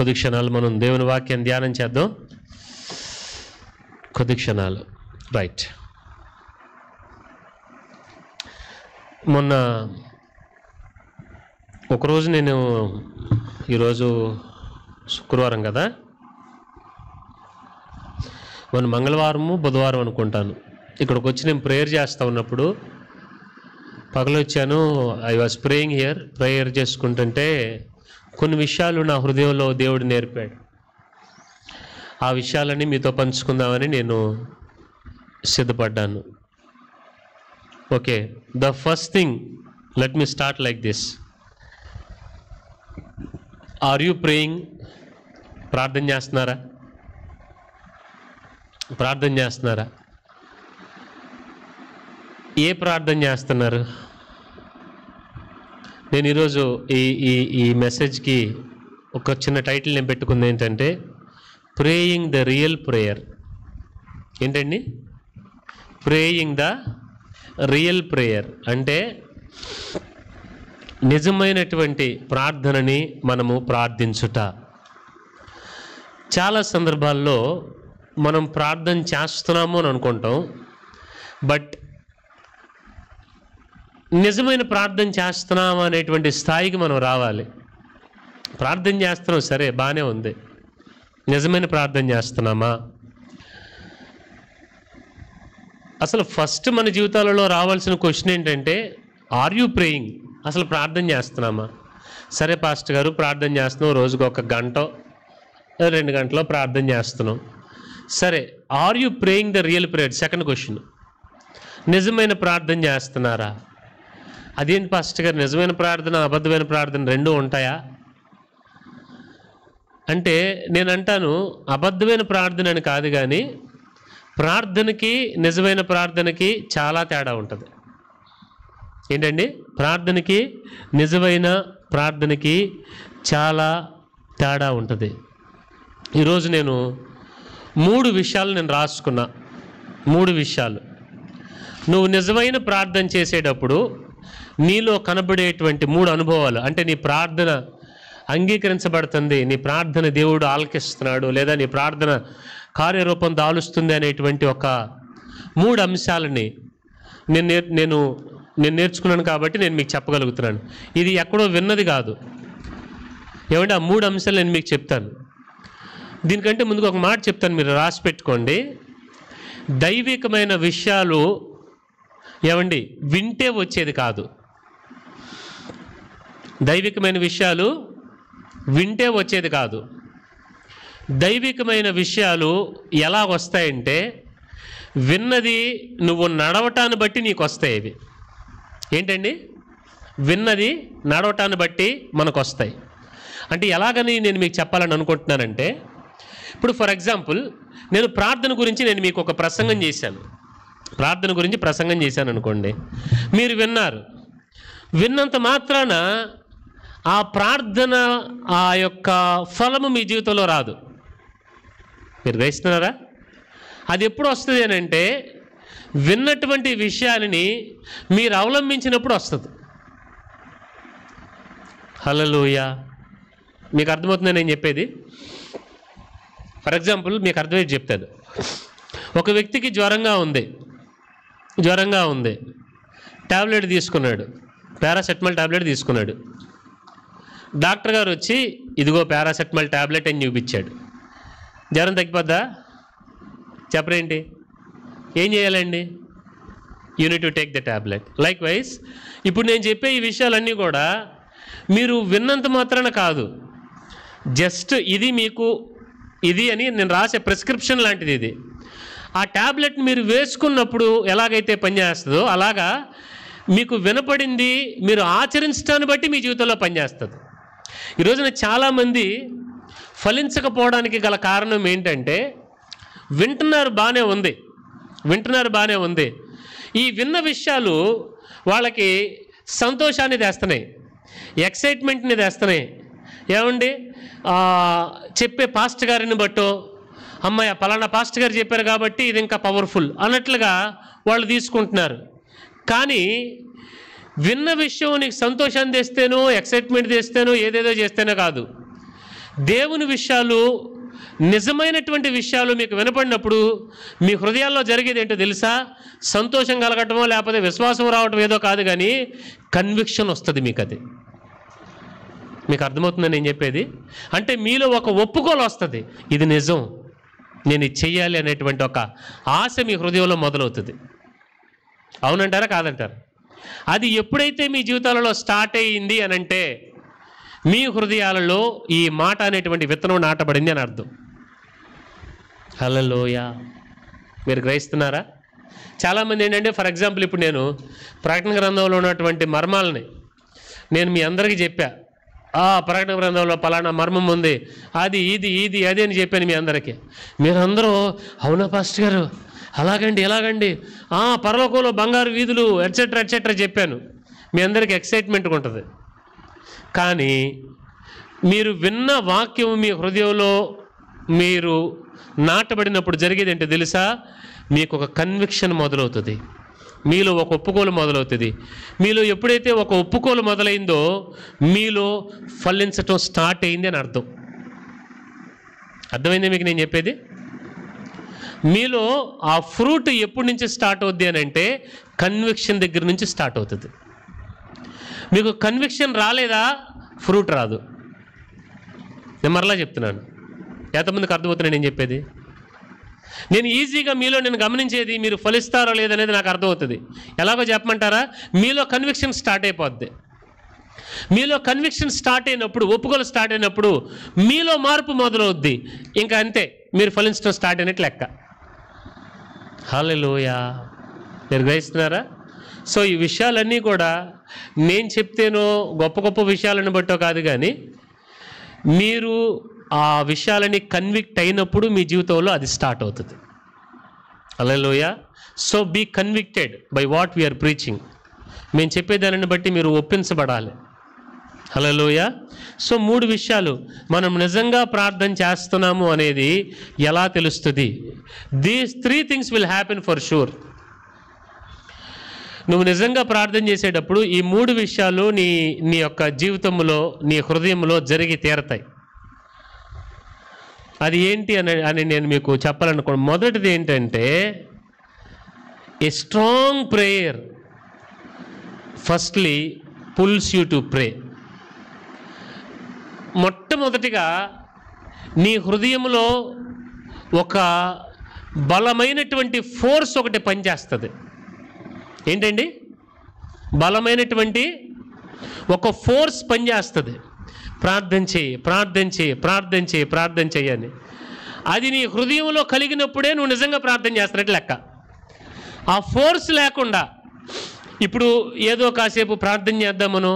కొద్ది క్షణాలు మనం దేవుని వాక్యం ధ్యానం చేద్దాం. కొద్ది క్షణాలు. రైట్. మొన్న ఒకరోజు నేను, ఈరోజు శుక్రవారం కదా, మన మంగళవారము బుధవారం అనుకుంటాను, ఇక్కడికి వచ్చి నేను ప్రేయర్ చేస్తూ ఉన్నప్పుడు పగలొచ్చాను. I was praying here. Prayer చేసుకుంటుంటే కొన్ని విషయాలు నా హృదయంలో దేవుడు నేర్పాడు. ఆ విషయాలన్నీ మీతో పంచుకుందామని నేను సిద్ధపడ్డాను. Okay, the first thing, let me start like this. Are you praying? ప్రార్థన చేస్తున్నారా? ప్రార్థన చేస్తున్నారా? ఏ ప్రార్థన చేస్తున్నారు? నేను ఈరోజు ఈ మెసేజ్కి ఒక చిన్న టైటిల్ నేను పెట్టుకుంది ఏంటంటే, ప్రేయింగ్ ద రియల్ ప్రేయర్. ఏంటండి? ప్రేయింగ్ ద రియల్ ప్రేయర్ అంటే నిజమైనటువంటి ప్రార్థనని మనము ప్రార్థించుట. చాలా సందర్భాల్లో మనం ప్రార్థన చేస్తున్నాము అని అనుకుంటాం, బట్ నిజమైన ప్రార్థన చేస్తున్నామా అనేటువంటి స్థాయికి మనం రావాలి. ప్రార్థన చేస్తున్నాం, సరే, బాగానే ఉంది. నిజమైన ప్రార్థన చేస్తున్నామా? అసలు ఫస్ట్ మన జీవితాలలో రావాల్సిన క్వశ్చన్ ఏంటంటే, ఆర్ యూ ప్రేయింగ్? అసలు ప్రార్థన చేస్తున్నామా? సరే పాస్టర్ గారు, ప్రార్థన చేస్తున్నాం, రోజుకు 1 గంట 2 గంటలో ప్రార్థన చేస్తున్నాం. సరే, are you praying the real prayer? Second question, నిజమైన ప్రార్థన చేస్తున్నారా? అదేంటి పాస్టర్ గారు, నిజమైన ప్రార్థన అబద్ధమైన ప్రార్థన రెండూ ఉంటాయా అంటే, నేను అంటాను అబద్ధమైన ప్రార్థన అని కాదు, కానీ ప్రార్థనకి నిజమైన ప్రార్థనకి చాలా తేడా ఉంటుంది. ఏంటండి? ప్రార్థనకి నిజమైన ప్రార్థనకి చాలా తేడా ఉంటుంది. ఈరోజు నేను 3 విషయాలు నేను రాసుకున్నా. 3 విషయాలు. నువ్వు నిజమైన ప్రార్థన చేసేటప్పుడు నీలో కనబడేటువంటి 3 అనుభవాలు, అంటే నీ ప్రార్థన అంగీకరించబడుతుంది, నీ ప్రార్థన దేవుడు ఆలకిస్తున్నాడు, లేదా నీ ప్రార్థన కార్యరూపం దాలుస్తుంది అనేటువంటి ఒక 3 అంశాలని నేను నేర్చుకున్నాను కాబట్టి నేను మీకు చెప్పగలుగుతున్నాను. ఇది ఎక్కడో విన్నది కాదు. ఏమంటే ఆ 3 అంశాలు నేను మీకు చెప్తాను. దీనికంటే ముందుకు ఒక మాట చెప్తాను, మీరు రాసి పెట్టుకోండి. దైవికమైన విషయాలు ఏమండి వింటే వచ్చేది కాదు. దైవికమైన విషయాలు వింటే వచ్చేది కాదు. దైవికమైన విషయాలు ఎలా వస్తాయంటే, విన్నది నువ్వు నడవటాన్ని బట్టి నీకు వస్తాయి. ఇవి ఏంటండి? విన్నది నడవటాన్ని బట్టి మనకు వస్తాయి. అంటే ఎలాగని నేను మీకు చెప్పాలని అనుకుంటున్నానంటే, ఇప్పుడు ఫర్ ఎగ్జాంపుల్ నేను ప్రార్థన గురించి నేను మీకు ఒక ప్రసంగం చేశాను. ప్రార్థన గురించి ప్రసంగం చేశాను అనుకోండి, మీరు విన్నారు. విన్నంత మాత్రాన ఆ ప్రార్థన ఆ యొక్క ఫలము మీ జీవితంలో రాదు. మీరు గ్రహిస్తున్నారా? అది ఎప్పుడు వస్తుంది అని అంటే, విన్నటువంటి విషయాలని మీరు అవలంబించినప్పుడు వస్తుంది. హల్లెలూయా. మీకు అర్థమవుతుందని నేను చెప్పేది? ఫర్ ఎగ్జాంపుల్ మీకు అర్థమయ్యేది చెప్తాను. ఒక వ్యక్తికి జ్వరంగా ఉంది, ట్యాబ్లెట్ తీసుకున్నాడు, పారాసెటమాల్ ట్యాబ్లెట్ తీసుకున్నాడు. డాక్టర్ గారు వచ్చి ఇదిగో పారాసెటమాల్ ట్యాబ్లెట్ అని చూపించాడు. జ్వరం తగ్గిపోద్దా? చెప్పరేంటి? ఏం చేయాలండి? You need to take the tablet. Like wise ఇప్పుడు నేను చెప్పే ఈ విషయాలన్నీ కూడా మీరు విన్నంత మాత్రాన కాదు, జస్ట్ ఇది మీకు ఇది అని నేను రాసే ప్రిస్క్రిప్షన్ లాంటిది ఇది. ఆ ట్యాబ్లెట్ మీరు వేసుకున్నప్పుడు ఎలాగైతే పనిచేస్తుందో అలాగా మీకు వినపడింది మీరు ఆచరించడాన్ని బట్టి మీ జీవితంలో పనిచేస్తుంది. ఈరోజున చాలామంది ఫలించకపోవడానికి గల కారణం ఏంటంటే, వింటున్నారు బాగానే ఉంది, ఈ విన్న విషయాలు వాళ్ళకి సంతోషాన్ని తెస్తున్నాయి, ఎక్సైట్మెంట్ని తెస్తున్నాయి. ఏమండి? చెప్పే పాస్టర్ గారిని బట్టో, అమ్మాయి పలానా పాస్టర్ గారు చెప్పారు కాబట్టి ఇది ఇంకా పవర్ఫుల్ అన్నట్లుగా వాళ్ళు తీసుకుంటున్నారు. కానీ విన్న విషయం నీకు సంతోషాన్ని తెస్తేనో ఎక్సైట్మెంట్ తెస్తేనో ఏదేదో చేస్తేనో కాదు, దేవుని విషయాలు, నిజమైనటువంటి విషయాలు మీకు వినపడినప్పుడు మీ హృదయాల్లో జరిగేది ఏంటో తెలుసా? సంతోషం కలగటమో లేకపోతే విశ్వాసం రావటం ఏదో కాదు, కానీ కన్విక్షన్ వస్తుంది మీకు. అది మీకు అర్థమవుతుందని నేను చెప్పేది. అంటే మీలో ఒక ఒప్పుకోలు వస్తుంది, ఇది నిజం, నేను ఇది చెయ్యాలి అనేటువంటి ఒక ఆశ మీ హృదయంలో మొదలవుతుంది. అవునంటారా కాదంటారా? అది ఎప్పుడైతే మీ జీవితాలలో స్టార్ట్ అయ్యింది అని అంటే మీ హృదయాలలో ఈ మాట అనేటువంటి విత్తనం నాటబడింది అని అర్థం. హల్లెలూయా. మీరు గ్రహిస్తున్నారా? చాలామంది ఏంటంటే, ఫర్ ఎగ్జాంపుల్ ఇప్పుడు నేను ప్రకటన గ్రంథంలో ఉన్నటువంటి మర్మాలని నేను మీ అందరికీ చెప్పా. ప్రకటన గ్రంథంలో పలానా మర్మం ఉంది, అది ఇది ఇది అది అని చెప్పాను మీ అందరికీ. మీరందరూ అవునా పాస్టర్ గారు, అలాగండి ఇలాగండి, పరలోకంలో బంగారు వీధులు ఎట్సెట్రా ఎట్సెట్రా చెప్పాను. మీ అందరికీ ఎక్సైట్మెంట్గా ఉంటుంది. కానీ మీరు విన్న వాక్యం మీ హృదయంలో మీరు నాటబడినప్పుడు జరిగేది ఏంటో తెలుసా? మీకు ఒక కన్విక్షన్ మొదలవుతుంది, మీలో ఒక ఒప్పుకోలు మొదలవుతుంది. మీలో ఎప్పుడైతే ఒక ఒప్పుకోలు మొదలైందో మీలో ఫలించటం స్టార్ట్ అయింది అని అర్థం. అర్థమైంది మీకు నేను చెప్పేది? మీలో ఆ ఫ్రూట్ ఎప్పటి నుంచి స్టార్ట్ అవుద్ది అని అంటే కన్విక్షన్ దగ్గర నుంచి స్టార్ట్ అవుతుంది. మీకు కన్విక్షన్ రాలేదా, ఫ్రూట్ రాదు. నేను మరలా చెప్తున్నాను, ఎంతమందికి అర్థమవుతుంది నేను చెప్పేది? నేను ఈజీగా మీలో నేను గమనించేది మీరు ఫలిస్తారో లేదనేది నాకు అర్థమవుతుంది. ఎలాగో చెప్పమంటారా? మీలో కన్విక్షన్ స్టార్ట్ అయిపోద్ది. మీలో కన్విక్షన్ స్టార్ట్ అయినప్పుడు, ఒప్పుకోలు స్టార్ట్ అయినప్పుడు మీలో మార్పు మొదలవుద్ది. ఇంకా అంతే, మీరు ఫలించడం స్టార్ట్ అయినట్టు లెక్క. హల్లెలూయా. మీరు గ్రహిస్తున్నారా? సో ఈ విషయాలన్నీ కూడా నేను చెప్తేనో గొప్ప గొప్ప విషయాలను బట్టో కాదు, కానీ మీరు ఆ విషయాలని కన్విక్ట్ అయినప్పుడు మీ జీవితంలో అది స్టార్ట్ అవుతుంది. Hallelujah. So be convicted by what we're preaching. మేము చెప్పేదానిని బట్టి మీరు ఒప్పించబడాలి. హల్లెలూయా. సో 3 విషయాలు మనం నిజంగా ప్రార్థన చేస్తున్నాము అనేది ఎలా తెలుస్తుంది? These 3 things will happen for sure. నువ్వు నిజంగా ప్రార్థన చేసేటప్పుడు ఈ 3 విషయాలు నీ యొక్క జీవితంలో, నీ హృదయంలో జరిగి తీరతాయి. అది ఏంటి అని నేను మీకు చెప్పాలనుకోండి. మొదటిది ఏంటంటే, a strong prayer firstly pulls you to pray. మొట్టమొదటిగా నీ హృదయంలో ఒక బలమైనటువంటి ఫోర్స్ ఒకటి పనిచేస్తుంది. ఏంటండి? బలమైనటువంటి ఒక ఫోర్స్ పనిచేస్తుంది. ప్రార్థన చేయి, ప్రార్థన చేయి, ప్రార్థన చేయి, ప్రార్థన చేయని. అది నీ హృదయంలో కలిగినప్పుడే నువ్వు నిజంగా ప్రార్థన చేస్తున్నట్టు లెక్క. ఆ ఫోర్స్ లేకుండా ఇప్పుడు ఏదో కాసేపు ప్రార్థన చేద్దామనో,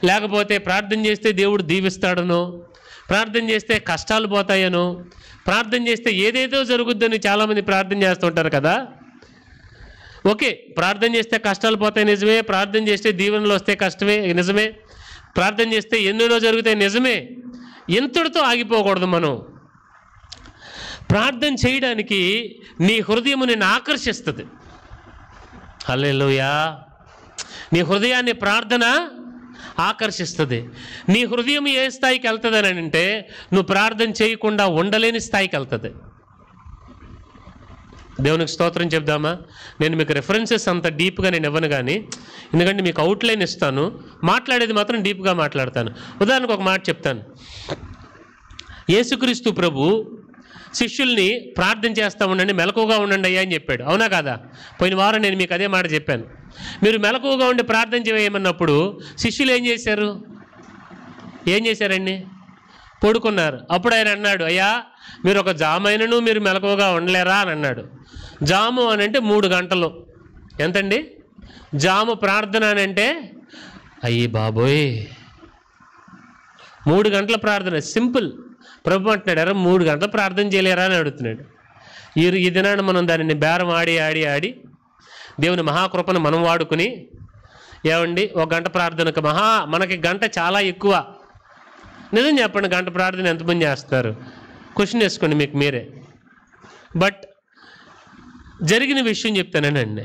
లేకపోతే ప్రార్థన చేస్తే దేవుడు దీవిస్తాడనో, ప్రార్థన చేస్తే కష్టాలు పోతాయనో, ప్రార్థన చేస్తే ఏదేదో జరుగుద్దని చాలామంది ప్రార్థన చేస్తుంటారు కదా. ఓకే, ప్రార్థన చేస్తే కష్టాలు పోతాయి నిజమే, ప్రార్థన చేస్తే దీవెనలు వస్తే కష్టమే నిజమే, ప్రార్థన చేస్తే ఎన్నెన్నో జరుగుతాయి నిజమే. ఎంతటితో ఆగిపోకూడదు. మనం ప్రార్థన చేయడానికి నీ హృదయం నిన్ను ఆకర్షిస్తుంది. హల్లెలూయా. నీ హృదయాన్ని ప్రార్థన ఆకర్షిస్తుంది. నీ హృదయం ఏ స్థాయికి వెళ్తుంది అని అంటే నువ్వు ప్రార్థన చేయకుండా ఉండలేని స్థాయికి వెళ్తుంది. దేవునికి స్తోత్రం చెప్దామా? నేను మీకు రెఫరెన్సెస్ అంత డీప్గా నేను ఇవ్వను, కానీ ఎందుకంటే మీకు అవుట్లైన్ ఇస్తాను, మాట్లాడేది మాత్రం డీప్గా మాట్లాడతాను. ఉదాహరణకు ఒక మాట చెప్తాను. యేసుక్రీస్తు ప్రభు శిష్యుల్ని ప్రార్థన చేస్తూ ఉండండి, మెలకువగా ఉండండి అయ్యా అని చెప్పాడు. అవునా కాదా? పోయిన వారం నేను మీకు అదే మాట చెప్పాను. మీరు మెలకువగా ఉండి ప్రార్థన చేయమన్నప్పుడు శిష్యులు ఏం చేశారండి? పడుకున్నారు. అప్పుడు ఆయన అన్నాడు, అయ్యా మీరు ఒక జామైనను మీరు మెలకువగా ఉండలేరా అని అన్నాడు. జాము అని అంటే 3 గంటలు. ఎంతండి జాము ప్రార్థన అని అంటే? అయ్యి బాబోయ్, 3 గంటల ప్రార్థన సింపుల్. ప్రభు అంటున్నాడు, ఎరా 3 గంటలు ప్రార్థన చేయలేరా అని అడుగుతున్నాడు. ఈ దినాన్ని మనం దానిని బేరం ఆడి దేవుని మహాకృపను మనం వాడుకుని, ఏమండి 1 గంట ప్రార్థనకు మనకి గంట చాలా ఎక్కువ. నిజం చెప్పండి, గంట ప్రార్థన ఎంతమంది చేస్తారు? క్వశ్చన్ వేసుకోండి మీకు మీరే. బట్ జరిగిన విషయం చెప్తానండి.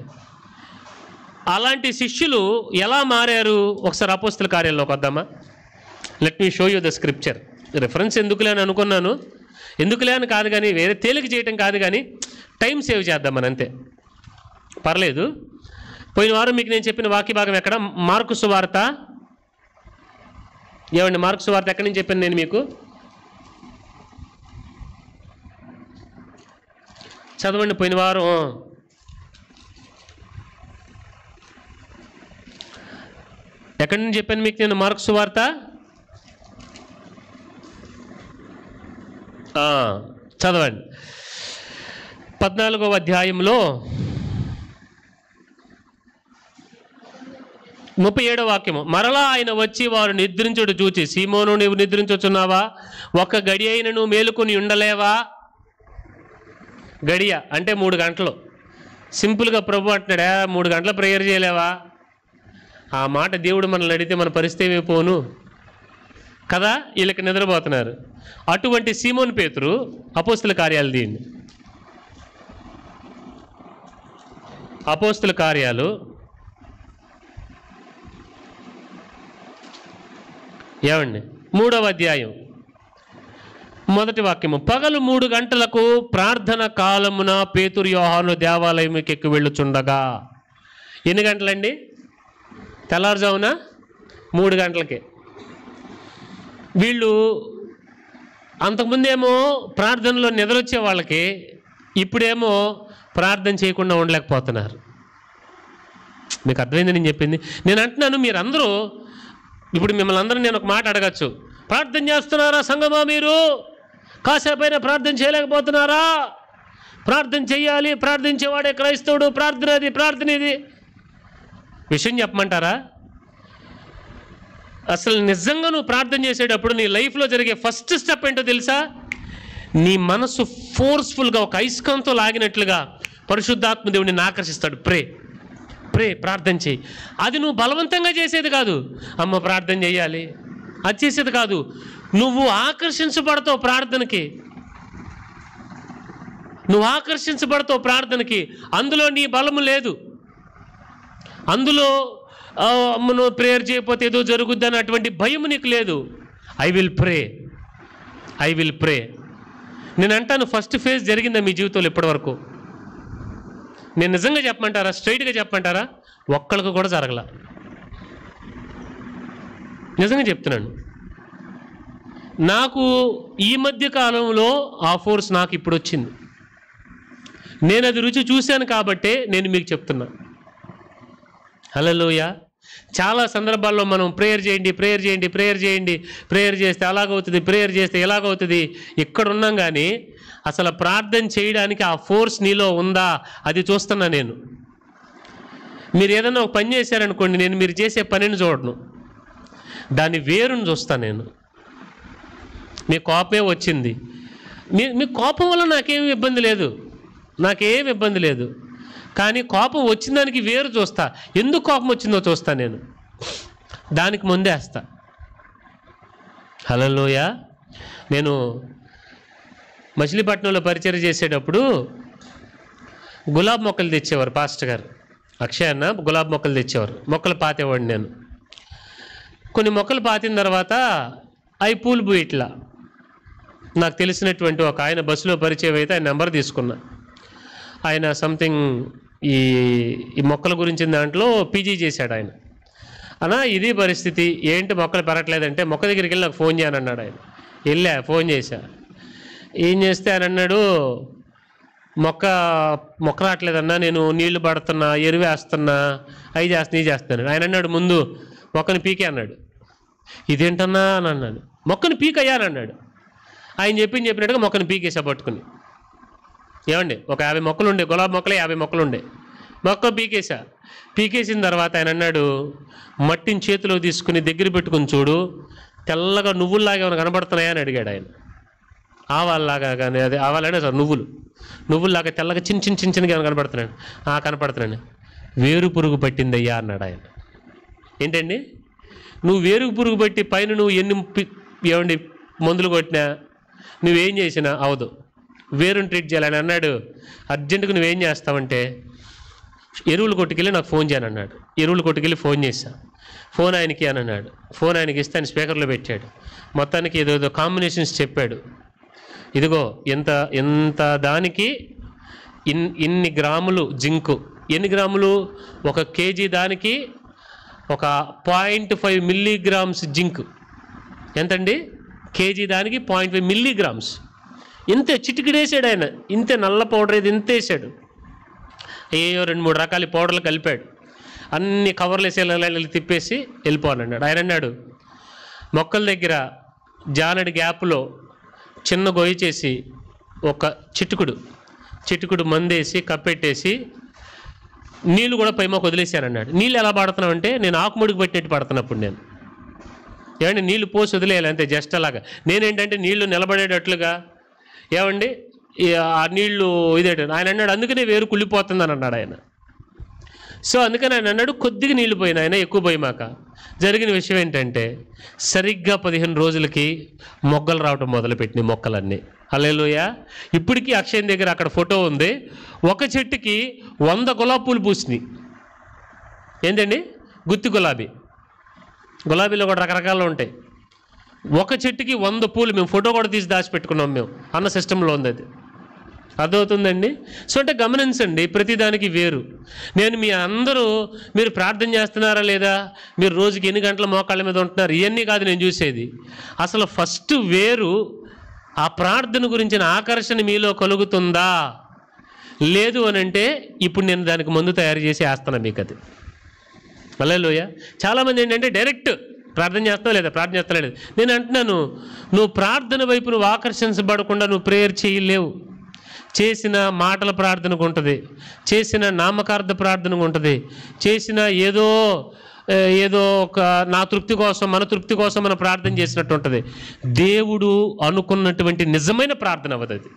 అలాంటి శిష్యులు ఎలా మారారు? ఒకసారి అపోస్తల కార్యాల్లోకి వద్దామా? Let me show you the scripture. Reference ఎందుకులే అని అనుకున్నాను, ఎందుకులే అని కాదు కానీ, వేరే తేలిక చేయటం కాదు కానీ టైం సేవ్ చేద్దామని అంతే, పర్లేదు. పోయిన వారం మీకు నేను చెప్పిన వాక్య భాగం ఎక్కడ? మార్కు సువార్త. ఏమండి మార్కు సువార్త ఎక్కడి నుంచి చెప్పాను నేను మీకు? చదవండి పోయిన వారం. ఎక్కడి నుంచి చెప్పాను మీకు నేను మార్కు సువార్త? చదవండి 14వ అధ్యాయంలో 37వ వాక్యము. మరలా ఆయన వచ్చి వారు నిద్రించుడు చూచి, సీమోను నీవు నిద్రించుచున్నావా? ఒక్క గడి అయిన నువ్వు మేలుకొని ఉండలేవా? గడియ అంటే 3 గంటలు. సింపుల్గా ప్రభు అంటున్నాడా 3 గంటల ప్రేయర్ చేయలేవా? ఆ మాట దేవుడు మనల్ని అడిగితే మన పరిస్థితి ఏమైపోను కదా. వీళ్ళకి నిద్రపోతున్నారు. అటువంటి సీమోను పేతురు అపోస్తుల కార్యాలు దీన్ని, అపోస్తుల కార్యాలు 3వ అధ్యాయం 1వ వాక్యము. పగలు 3 గంటలకు ప్రార్థన కాలమున పేతురు యోహాను దేవాలయంకి ఎక్కి వెళ్ళుచుండగా. ఎన్ని గంటలండి? తెల్లారుజామున 3 గంటలకే. వీళ్ళు అంతకుముందేమో ప్రార్థనలో నిద్రొచ్చే వాళ్ళకి, ఇప్పుడేమో ప్రార్థన చేయకుండా ఉండలేకపోతున్నారు. మీకు అర్థమైంది నేను చెప్పింది? నేను అంటున్నాను మీరందరూ ఇప్పుడు మిమ్మల్ని అందరూ నేను ఒక మాట అడగచ్చు, ప్రార్థన చేస్తున్నారా సంగమా? మీరు కాసేపైనా ప్రార్థన చేయలేకపోతున్నారా? ప్రార్థన చెయ్యాలి, ప్రార్థించేవాడే క్రైస్తవుడు, ప్రార్థన అది, ప్రార్థన ఇది. విషయం చెప్పమంటారా? అసలు నిజంగా నువ్వు ప్రార్థన చేసేటప్పుడు నీ లైఫ్లో జరిగే ఫస్ట్ స్టెప్ ఏంటో తెలుసా? నీ మనసు ఫోర్స్ఫుల్గా ఒక అయస్కాంతో లాగినట్లుగా పరిశుద్ధాత్మ దేవుడిని ఆకర్షిస్తాడు. ప్రే ప్రే, ప్రార్థన చేయి. అది నువ్వు బలవంతంగా చేసేది కాదు. అమ్మ ప్రార్థన చేయాలి అది చేసేది కాదు. నువ్వు ఆకర్షించబడతావు ప్రార్థనకి, నువ్వు ఆకర్షించబడతావు ప్రార్థనకి. అందులో నీ బలము లేదు, అందులో నువ్వు ప్రేయర్ చేయకపోతే ఏదో జరుగుద్దని అటువంటి భయం నీకు లేదు. I will pray, I will pray. నేను అంటాను ఫస్ట్ ఫేజ్ జరిగిందా మీ జీవితంలో ఇప్పటివరకు? నేను నిజంగా చెప్పమంటారా, స్ట్రైట్గా చెప్పమంటారా? ఒక్కళ్ళకు కూడా జరగల. నిజంగా చెప్తున్నాను. నాకు ఈ మధ్య కాలంలో ఆ ఫోర్స్ నాకు ఇప్పుడు వచ్చింది. నేను అది రుచి చూశాను కాబట్టే నేను మీకు చెప్తున్నా. హల్లెలూయా. చాలా సందర్భాల్లో మనం ప్రేయర్ చేయండి, ప్రేయర్ చేయండి, ప్రేయర్ చేయండి, ప్రేయర్ చేస్తే అలాగవుతుంది, ప్రేయర్ చేస్తే ఎలాగవుతుంది. ఇక్కడ ఉన్నాం కానీ అసలు ప్రార్థన చేయడానికి ఆ ఫోర్స్ నీలో ఉందా అది చూస్తున్నా నేను. మీరు ఏదైనా ఒక పని చేశారనుకోండి, నేను మీరు చేసే పనిని చూడను, దాని వేరుని చూస్తాను నేను. మీ కోపమే వచ్చింది, మీ కోపం వల్ల నాకేమి ఇబ్బంది లేదు, నాకేం ఇబ్బంది లేదు. కానీ కోపం వచ్చిన దానికి వేరు చూస్తా, ఎందుకు కోపం వచ్చిందో చూస్తా నేను, దానికి ముందేస్తా. హల్లెలూయా. నేను మచిలీపట్నంలో పరిచయం చేసేటప్పుడు గులాబీ మొక్కలు తెచ్చేవారు పాస్టర్ గారు, అక్షయ్ అన్న గులాబీ మొక్కలు తెచ్చేవారు. మొక్కలు పాతేవాడిని నేను. కొన్ని మొక్కలు పాతిన తర్వాత అవి పూలు పూయట్లా. నాకు తెలిసినటువంటి ఒక ఆయన బస్సులో పరిచయం అయితే ఆయన నెంబర్ తీసుకున్నా. ఆయన సంథింగ్ ఈ మొక్కల గురించి దాంట్లో పీజీ చేశాడు ఆయన. అన్నా ఇది పరిస్థితి ఏంటి, మొక్కలు పెరగట్లేదంటే మొక్క దగ్గరికి వెళ్ళి నాకు ఫోన్ చేయని అన్నాడు ఆయన. వెళ్ళా, ఫోన్ చేశా. ఏం చేస్తే ఆయన అన్నాడు, మొక్క రావట్లేదన్నా, నేను నీళ్లు పడుతున్నా, ఎరువేస్తున్నా, అవి చేస్తున్నా, ఇది చేస్తున్నాను. ఆయన అన్నాడు, ముందు మొక్కని పీకే అన్నాడు. ఇదేంటన్నా అని అన్నాడు. మొక్కని పీకయ్యానన్నాడు. ఆయన చెప్పినట్టుగా మొక్కని పీకేసా పట్టుకుని. ఏమండి ఒక 50 మొక్కలు ఉండే, గులాబీ మొక్కలే 50 మొక్కలు ఉండే. మొక్క పీకేసా. పీకేసిన తర్వాత ఆయన అన్నాడు, మట్టిని చేతిలో తీసుకుని దగ్గర పెట్టుకుని చూడు, తెల్లగా నువ్వుల్లాగా ఏమైనా కనబడుతున్నాయా అని అడిగాడు ఆయన. ఆవాల్లాగా కానీ, అదే ఆవాలనే సార్ నువ్వుల్లాగా తెల్లగా చిన్నగా ఏమైనా కనపడుతున్నాడు. కనపడుతున్నాను. వేరు పురుగు పట్టిందయ్యా అన్నాడు ఆయన. ఏంటండి, నువ్వు వేరు పురుగు పట్టి పైన నువ్వు ఏమండి మందులు కొట్టినా, నువ్వేం చేసినా అవదు, వేరుని ట్రీట్ చేయాలని అన్నాడు. అర్జెంటుగా నువ్వేం చేస్తావంటే ఎరువులు కొట్టుకెళ్ళి నాకు ఫోన్ చేయను అన్నాడు. ఎరువులు కొట్టుకెళ్ళి ఫోన్ చేశా. ఫోన్ ఆయనకి అని అన్నాడు. ఫోన్ ఆయనకి ఇస్తే ఆయన స్పీకర్లో పెట్టాడు. మొత్తానికి ఏదో కాంబినేషన్స్ చెప్పాడు. ఇదిగో ఇంత దానికి ఇన్ని గ్రాములు జింకు, ఎన్ని గ్రాములు, 1 kg దానికి 0.5 మిల్లీగ్రామ్స్ జింక్. ఎంతండి? కేజీ దానికి 0.5 మిల్లీగ్రామ్స్. ఇంతే చిటికిడేసాడు ఆయన. ఇంతే నల్ల పౌడర్ ఇది ఇంత వేసాడు. ఏయో 2-3 రకాల పౌడర్లు కలిపాడు. అన్ని కవర్లు వేసి తిప్పేసి వెళ్ళిపోనన్నాడు. ఆయన అన్నాడు, మొక్కల దగ్గర జానడి గ్యాప్లో చిన్న గొయ్యి చేసి ఒక చిటుకుడు మందేసి కప్పెట్టేసి నీళ్ళు కూడా పై మాకు వదిలేశానన్నాడు. నీళ్ళు ఎలా పడుతున్నావు అంటే, నేను ఆకుముడికి పట్టినట్టు పడుతున్నప్పుడు నేను ఏమండి నీళ్ళు పోసి వదిలేయాలి అంతే, జస్ట్ అలాగా. నేనేంటంటే నీళ్లు నిలబడేటట్లుగా ఏమండి ఆ నీళ్లు ఇదేట ఆయన అన్నాడు. అందుకనే వేరు కుళ్ళిపోతుందని అన్నాడు ఆయన. సో అందుకని ఆయన అన్నాడు, కొద్దిగా నీళ్లు పోయిన ఆయన ఎక్కువ పోయిమాక. జరిగిన విషయం ఏంటంటే, సరిగ్గా 15 రోజులకి మొగ్గలు రావటం మొదలుపెట్టినాయి మొక్కలన్నీ. హల్లెలూయా. ఇప్పటికీ అక్షయ్ దగ్గర అక్కడ ఫోటో ఉంది. ఒక చెట్టుకి 100 గులాబీ పూలు పూసినాయి. ఏంటండి? గుత్తి గులాబీలో కూడా రకరకాలు ఉంటాయి. ఒక చెట్టుకి 100 పూలు. మేము ఫోటో కూడా తీసి దాచిపెట్టుకున్నాం మేము, అన్న సిస్టంలో ఉంది అది. అర్థమవుతుందండి? సో అంటే గమనించండి, ప్రతిదానికి వేరు. నేను మీ అందరూ మీరు ప్రార్థన చేస్తున్నారా లేదా, మీరు రోజుకి ఎన్ని గంటల మోకాళ్ళ మీద ఉంటున్నారు, ఇవన్నీ కాదు నేను చూసేది. అసలు ఫస్ట్ వేరు, ఆ ప్రార్థన గురించిన ఆకర్షణ మీలో కలుగుతుందా లేదు అని అంటే, ఇప్పుడు నేను దానికి మందు తయారు చేసి వేస్తాను మీకు అది. హల్లెలూయా. చాలామంది ఏంటంటే డైరెక్ట్ ప్రార్థన చేస్తావు లేదా, ప్రార్థన చేస్తలేదు. నేను అంటున్నాను, నువ్వు ప్రార్థన వైపు నువ్వు ఆకర్షించబడకుండా నువ్వు ప్రేయర్ చేయలేవు. చేసిన మాటల ప్రార్థనకు ఉంటుంది, చేసిన నామకార్థ ప్రార్థనకు ఉంటుంది, చేసిన ఏదో ఒక నా తృప్తి కోసం మన తృప్తి కోసం మనం ప్రార్థన చేసినట్టు ఉంటుంది. దేవుడు అనుకున్నటువంటి నిజమైన ప్రార్థన అవ్వదు అది.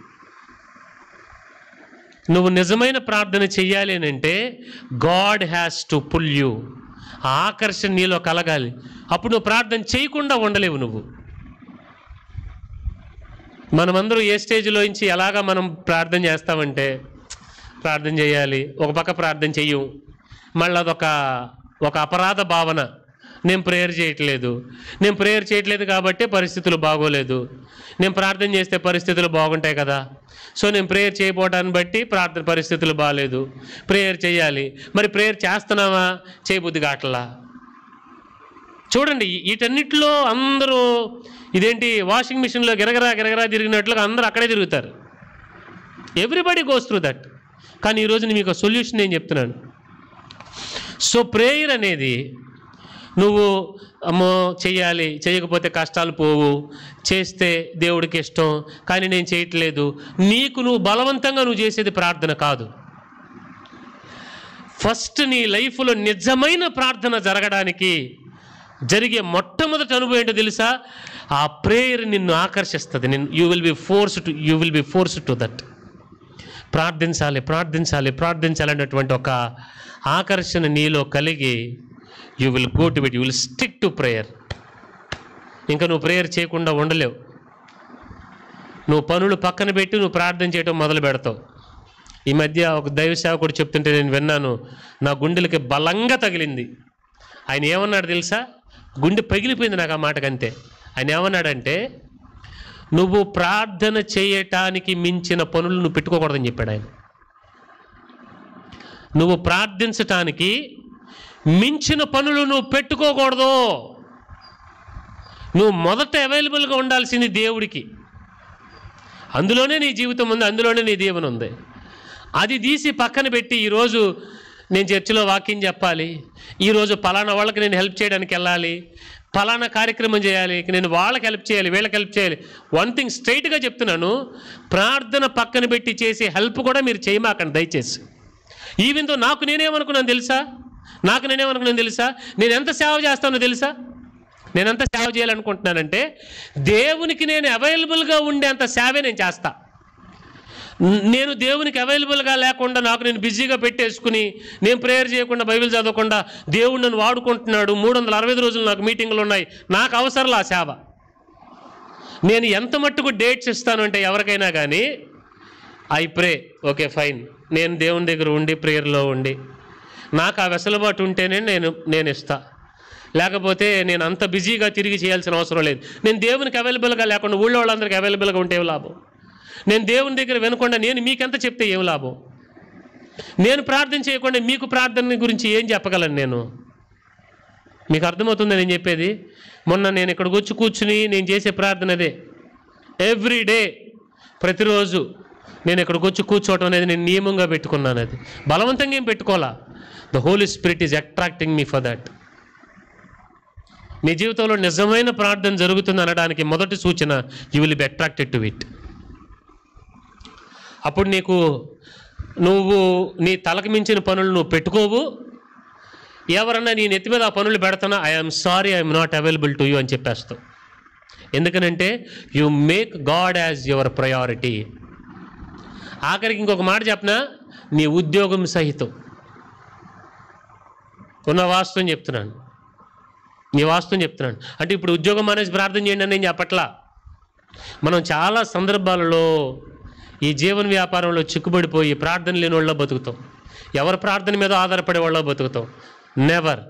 నువ్వు నిజమైన ప్రార్థన చెయ్యాలి అని అంటే God has to pull you. ఆ ఆకర్షణ నీలో కలగాలి. అప్పుడు నువ్వు ప్రార్థన చేయకుండా ఉండలేవు నువ్వు. మనమందరూ ఏ స్టేజ్లో నుంచి ఎలాగా మనం ప్రార్థన చేస్తామంటే, ప్రార్థన చేయాలి, ఒక పక్క ప్రార్థన చెయ్యం, మళ్ళీ ఒక అపరాధ భావన. నేను ప్రేయర్ చేయట్లేదు కాబట్టి పరిస్థితులు బాగోలేదు. నేను ప్రార్థన చేస్తే పరిస్థితులు బాగుంటాయి కదా, సో నేను ప్రేయర్ చేయకపోవడాన్ని బట్టి ప్రార్థన పరిస్థితులు బాగాలేదు. ప్రేయర్ చేయాలి, మరి ప్రేయర్ చేస్తున్నావా? చేయబుద్ధి కావట్లా. చూడండి, వీటన్నిటిలో అందరూ ఇదేంటి వాషింగ్ మిషన్లో గిరగరా తిరిగినట్లుగా అందరూ అక్కడే తిరుగుతారు. Everybody goes through that. కానీ ఈరోజు మీకు సొల్యూషన్ నేను చెప్తున్నాను. సో ప్రేయర్ అనేది నువ్వు చెయ్యాలి, చేయకపోతే కష్టాలు పోవు, చేస్తే దేవుడికి ఇష్టం, కానీ నేను చేయట్లేదు, నువ్వు బలవంతంగా నువ్వు చేసేది ప్రార్థన కాదు. ఫస్ట్ నీ లైఫ్లో నిజమైన ప్రార్థన జరగడానికి జరిగే మొట్టమొదటి అనుభవం ఏంటో తెలుసా? ఆ ప్రేయర్ నిన్ను ఆకర్షిస్తుంది. You will B forced to that. ప్రార్థించాలి అన్నటువంటి ఒక ఆకర్షణ నీలో కలిగి you will go to it, you will stick to prayer. ఇంకా నువ్వు ప్రేయర్ చేయకుండా ఉండలేవు. నువ్వు పనులు పక్కన పెట్టి నువ్వు ప్రార్థన చేయడం మొదలు పెడతావు. ఈ మధ్య ఒక దైవ సేవకుడు చెప్తుంటే నేను విన్నాను, నా గుండెలకి బలంగా తగిలింది. ఆయన ఏమన్నాడు తెలుసా? గుండె పగిలిపోయింది నాకు ఆ మాటకంతే. ఆయన ఏమన్నాడంటే, నువ్వు ప్రార్థన చేయటానికి మించిన పనులు నువ్వు పెట్టుకోకూడదని చెప్పాడు ఆయన. నువ్వు ప్రార్థించటానికి మించిన పనులు నువ్వు పెట్టుకోకూడదు. నువ్వు మొదట అవైలబుల్గా ఉండాల్సింది దేవుడికి. అందులోనే నీ జీవితం ఉంది, అందులోనే నీ దేవుని ఉంది. అది తీసి పక్కన పెట్టి ఈరోజు నేను చర్చిలో వాక్యం చెప్పాలి, ఈరోజు పలానా వాళ్ళకి నేను హెల్ప్ చేయడానికి వెళ్ళాలి, పలానా కార్యక్రమం చేయాలి, నేను వాళ్ళకి హెల్ప్ చేయాలి, వీళ్ళకి హెల్ప్ చేయాలి. వన్ థింగ్ స్ట్రైట్గా చెప్తున్నాను, ప్రార్థన పక్కన పెట్టి చేసే హెల్ప్ కూడా మీరు చేయమాకండి దయచేసి. ఈవెన్ దో నాకు నేనేమనుకున్నాను తెలుసా? నేను ఎంత సేవ చేస్తానో తెలుసా? నేను ఎంత సేవ చేయాలనుకుంటున్నానంటే, దేవునికి నేను అవైలబుల్గా ఉండేంత సేవే నేను చేస్తా. నేను దేవునికి అవైలబుల్గా లేకుండా నాకు నేను బిజీగా పెట్టేసుకుని నేను ప్రేయర్ చేయకుండా బైబిల్ చదవకుండా దేవుడు నన్ను వాడుకుంటున్నాడు, 365 రోజులు నాకు మీటింగ్లు ఉన్నాయి, నాకు అవసరం ఆ సేవ. నేను ఎంత మట్టుకు డేట్స్ ఇస్తాను అంటే ఎవరికైనా కానీ, ఐ ప్రే, ఓకే ఫైన్, నేను దేవుని దగ్గర ఉండి ప్రేయర్లో ఉండి నాకు ఆ వెసులుబాటు ఉంటేనే నేను ఇస్తా. లేకపోతే నేను అంత బిజీగా తిరిగి చేయాల్సిన అవసరం లేదు. నేను దేవునికి అవైలబుల్గా లేకుండా ఊళ్ళో వాళ్ళందరికీ అవైలబుల్గా ఉంటే ఏం లాభం? నేను దేవుని దగ్గర వినకుండా నేను మీకెంత చెప్తే ఏం లాభం? నేను ప్రార్థన చేయకుండా మీకు ప్రార్థన గురించి ఏం చెప్పగలను నేను? మీకు అర్థమవుతుంది నేను చెప్పేది? మొన్న నేను ఇక్కడికి వచ్చి కూర్చుని నేను చేసే ప్రార్థన అదే. ఎవ్రీ డే, ప్రతిరోజు నేను ఇక్కడికి వచ్చి కూర్చోవటం అనేది నేను నియమంగా పెట్టుకున్నాను. అది బలవంతంగా ఏం పెట్టుకోవాలా. The holy spirit is attracting me for that. మీ జీవితంలో నిజమైన ప్రార్థన జరుగుతుంది అనడానికి మొదటి సూచన, you will be attracted to it. అప్పుడు నువ్వు నీ తలకు మించిన పనులు నువ్వు పెట్టుకోవు. ఎవరన్నా నీ నెత్తి మీద ఆ పనులు పెడతానా, I'm sorry, I'm not available to you అని చెప్పేస్తావు. ఎందుకనంటే you make God as your priority. ఆఖరికి ఇంకొక మాట చెప్పనా, నీ ఉద్యోగం సహితం ఉన్న వాస్తవం చెప్తున్నాను, నీ వాస్తవం చెప్తున్నాను. అంటే ఇప్పుడు ఉద్యోగం మానేసి ప్రార్థన చేయండి అని నేను చెప్పట్లా. మనం చాలా సందర్భాలలో ఈ జీవన వ్యాపారంలో చిక్కుబడిపోయి ప్రార్థన లేని వాళ్ళ బతుకుతాం. ఎవరి ప్రార్థన మీద ఆధారపడే వాళ్ళ బతుకుతాం. Never.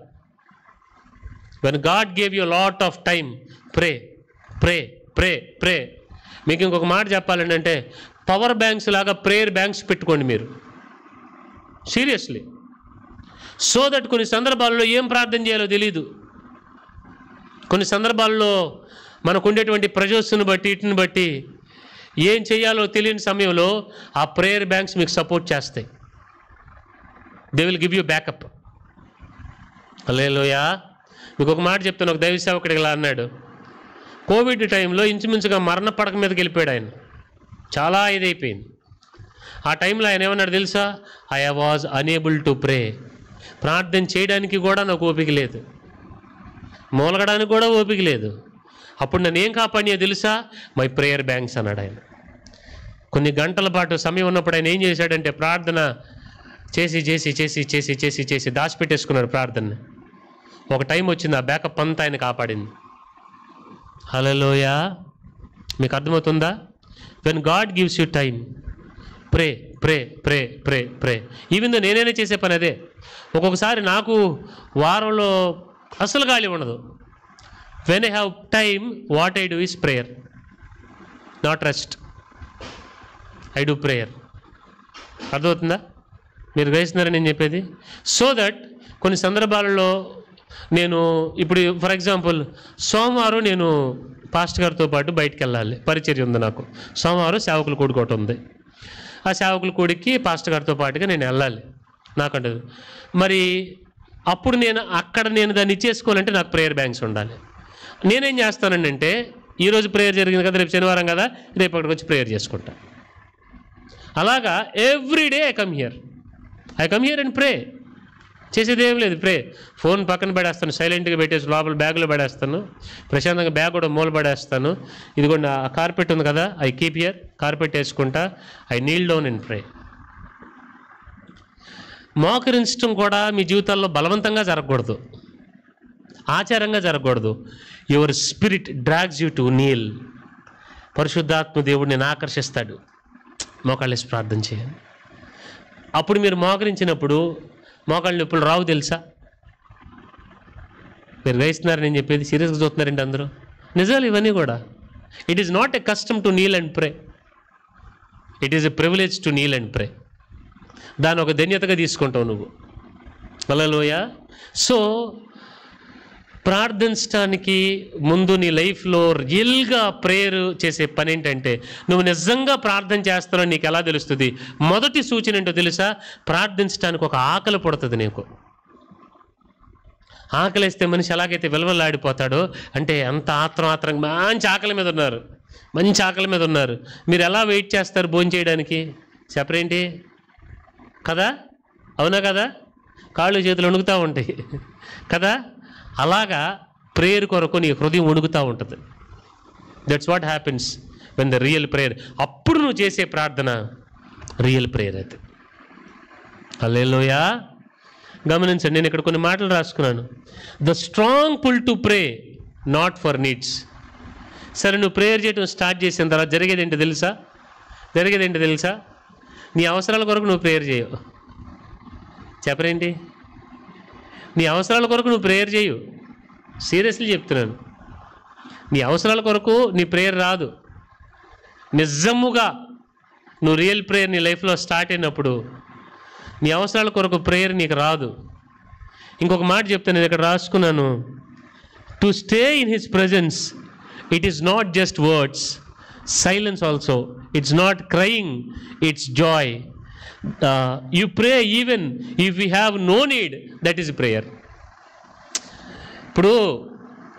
When God gave you lot of time, pray pray pray pray. మీకు ఇంకొక మాట చెప్పాలండి, అంటే పవర్ బ్యాంక్స్ లాగా ప్రేయర్ బ్యాంక్స్ పెట్టుకోండి మీరు, సీరియస్లీ. సో దట్ కొన్ని సందర్భాల్లో ఏం ప్రార్థన చేయాలో తెలీదు. కొన్ని సందర్భాల్లో మనకు ఉండేటువంటి ప్రజోస్సును బట్టి వీటిని బట్టి ఏం చేయాలో తెలియని సమయంలో ఆ ప్రేయర్ బ్యాంక్స్ మీకు సపోర్ట్ చేస్తాయి. They will give you backup. Hallelujah. మీకు ఒక మాట చెప్తాను. ఒక దైవ సేవకుడు ఇలా అన్నాడు, కోవిడ్ టైంలో ఇంచుమించుగా మరణ పడక మీదకి వెళ్ళిపోయాడు ఆయన. చాలా ఇదైపోయింది. ఆ టైంలో ఆయన ఏమన్నాడు తెలుసా? I was unable to pray. ప్రార్థన చేయడానికి కూడా నాకు ఓపిక లేదు, మూలగడానికి కూడా ఓపిక లేదు. అప్పుడు నన్ను ఏం కాపాడియో తెలుసా? మై ప్రేయర్ బ్యాంక్స్ అన్నాడు ఆయన. కొన్ని గంటల పాటు సమయం ఉన్నప్పుడు ఆయన ఏం చేశాడంటే ప్రార్థన చేసి చేసి చేసి చేసి చేసి చేసి దాచిపెట్టేసుకున్నాడు ప్రార్థనని. ఒక టైం వచ్చింది, ఆ బ్యాకప్ అంతా ఆయన కాపాడింది. హల్లెలూయా. మీకు అర్థమవుతుందా? When God gives you time, pray pray pray pray pray. Even though నేనైనా చేసే పని అదే. ఒక్కొక్కసారి నాకు వారంలో అసలు ఖాళీ ఉండదు. When I have time, what I do is prayer, not rest. I do prayer. అర్థమవుతుందా? మీరు గ్రహిస్తున్నారని నేను చెప్పేది? సో దట్ కొన్ని సందర్భాలలో నేను ఇప్పుడు ఫర్ ఎగ్జాంపుల్ సోమవారం నేను పాస్టర్ గారితో పాటు బయటికి వెళ్ళాలి, పరిచర్య ఉంది నాకు. సోమవారం సేవకులు కూడుకోవటం ఉంది. ఆ సేవకుల కూడికి పాస్టర్ గారితో పాటుగా నేను వెళ్ళాలి. నాకంటే మరి అప్పుడు నేను దాన్ని ఇచ్చేసుకోవాలంటే నాకు ప్రేయర్ బ్యాంక్స్ ఉండాలి. నేనేం చేస్తానండి అంటే, ఈరోజు ప్రేయర్ జరిగింది కదా, రేపు శనివారం కదా, రేపు అక్కడికి వచ్చి ప్రేయర్ చేసుకుంటా. అలాగా everyday I come here and pray. చేసేది ఏం లేదు, ప్రే. ఫోన్ పక్కన పడేస్తాను, సైలెంట్గా పెట్టేసి లోపల బ్యాగ్లో పడేస్తాను, ప్రశాంతంగా బ్యాగ్ కూడా మూల పడేస్తాను. ఇదిగోండి ఆ కార్పెట్ ఉంది కదా, ఐ కీప్ హియర్, కార్పెట్ వేసుకుంటా, I kneel down and pray. మోకరించడం కూడా మీ జీవితాల్లో బలవంతంగా జరగకూడదు, ఆచారంగా జరగకూడదు. Your spirit drags you to kneel. పరిశుద్ధాత్మ దేవుడు నేను ఆకర్షిస్తాడు, మోకాళ్ళేసి ప్రార్థన చేయండి. అప్పుడు మీరు మోకరించినప్పుడు మోకాళ్ళ నొప్పులు రావు తెలుసా? మీరు గ్రహిస్తున్నారు నేను చెప్పేది? సీరియస్గా చూస్తున్నారండి అందరూ? నిజాలు ఇవన్నీ కూడా. It is not a custom to kneel and pray, it is a privilege to kneel and pray. దాన్ని ఒక ధన్యతగా తీసుకుంటావు నువ్వు. హల్లెలూయా. సో ప్రార్థించడానికి ముందు నీ లైఫ్లో రియల్గా ప్రేయర్ చేసే పని ఏంటంటే, నువ్వు నిజంగా ప్రార్థన చేస్తానని నీకు ఎలా తెలుస్తుంది? మొదటి సూచన ఏంటో తెలుసా? ప్రార్థించడానికి ఒక ఆకలి పుడుతుంది నీకు. ఆకలిస్తే మనిషి ఎలాగైతే విలవలాడిపోతాడో, అంటే అంత ఆత్రంగా మంచి ఆకలి మీద ఉన్నారు. మీరు ఎలా వెయిట్ చేస్తారు భోజనం చేయడానికి? చెప్పరేంటి కదా? అవునా కదా? కాళ్ళు చేతులు వణుకుతూ ఉంటాయి కదా? అలాగా ప్రేయర్ కొరకు నీ హృదయం వణుకుతూ ఉంటుంది. That's what happens when the real prayer. అప్పుడు నువ్వు చేసే ప్రార్థన రియల్ ప్రేయర్ అయితే. హల్లెలూయా. గమనించండి, నేను ఇక్కడ కొన్ని మాటలు రాసుకున్నాను. The strong pull to pray, not for needs. సరే, నువ్వు ప్రేయర్ చేయడం స్టార్ట్ చేసిన తర్వాత జరిగేది ఏంటో తెలుసా? నీ అవసరాల కొరకు నువ్వు ప్రేయర్ చేయవు. చెప్పరేంటి? నీ అవసరాల కొరకు నువ్వు ప్రేయర్ చేయు. సీరియస్లీ చెప్తున్నాను. నీ అవసరాల కొరకు నీ ప్రేయర్ రాదు. నిజముగా నువ్వు రియల్ ప్రేయర్ నీ లైఫ్లో స్టార్ట్ అయినప్పుడు నీ అవసరాల కొరకు ప్రేయర్ నీకు రాదు. ఇంకొక మాట చెప్తాను, నేను ఇక్కడ రాసుకున్నాను. To stay in his presence it is not just words, silence also. It's not crying, it's joy. You pray even if you have no need, that is prayer. ఇప్పుడు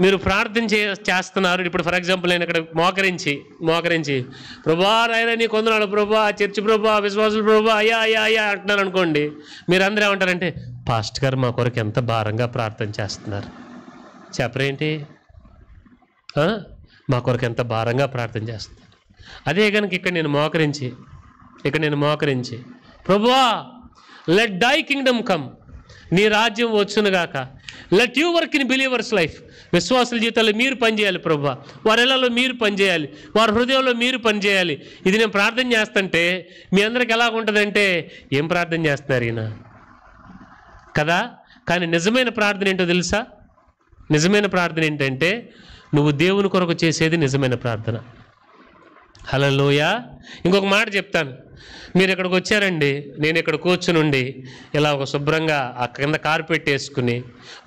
మీరు ప్రార్థన చేస్తున్నారు. ఇప్పుడు ఫర్ ఎగ్జాంపుల్ నేను ఇక్కడ మోకరించి ప్రభా నాయనా నీ కొందనాలు ప్రభా, చర్చి ప్రభా, విశ్వాసులు ప్రభా, అయ్యా అయ్యా అయ్యా అంటున్నారు అనుకోండి. మీరు అందరూ ఏమంటారంటే పాస్టర్ గారు మా కొరకు ఎంత భారంగా ప్రార్థన చేస్తున్నారు. చెప్పరేంటి? మా కొరకు ఎంత భారంగా ప్రార్థన చేస్తున్నారు. అదే కనుక ఇక్కడ నేను మోకరించి ప్రభువా లెట్ దై కింగ్డమ్ కమ్, నీ రాజ్యం వచ్చునుగాక. Let you work in believers life, విశ్వాసుల జీవితాల్లో మీరు పనిచేయాలి ప్రభువా, వారి ఇళ్లలో మీరు పనిచేయాలి, వారి హృదయంలో మీరు పనిచేయాలి. ఇది నేను ప్రార్థన చేస్తుంటే మీ అందరికి ఎలాగుంటుందంటే ఏం ప్రార్థన చేస్తున్నారు ఈయన కదా. కానీ నిజమైన ప్రార్థన ఏంటో తెలుసా? నిజమైన ప్రార్థన ఏంటంటే నువ్వు దేవుని కొరకు చేసేది నిజమైన ప్రార్థన. హల్లెలూయా. ఇంకొక మాట చెప్తాను. మీరు ఇక్కడికి వచ్చారండి, నేను ఇక్కడ కూర్చునుండి ఇలా ఒక శుభ్రంగా ఆ కింద కార్పెట్ వేసుకుని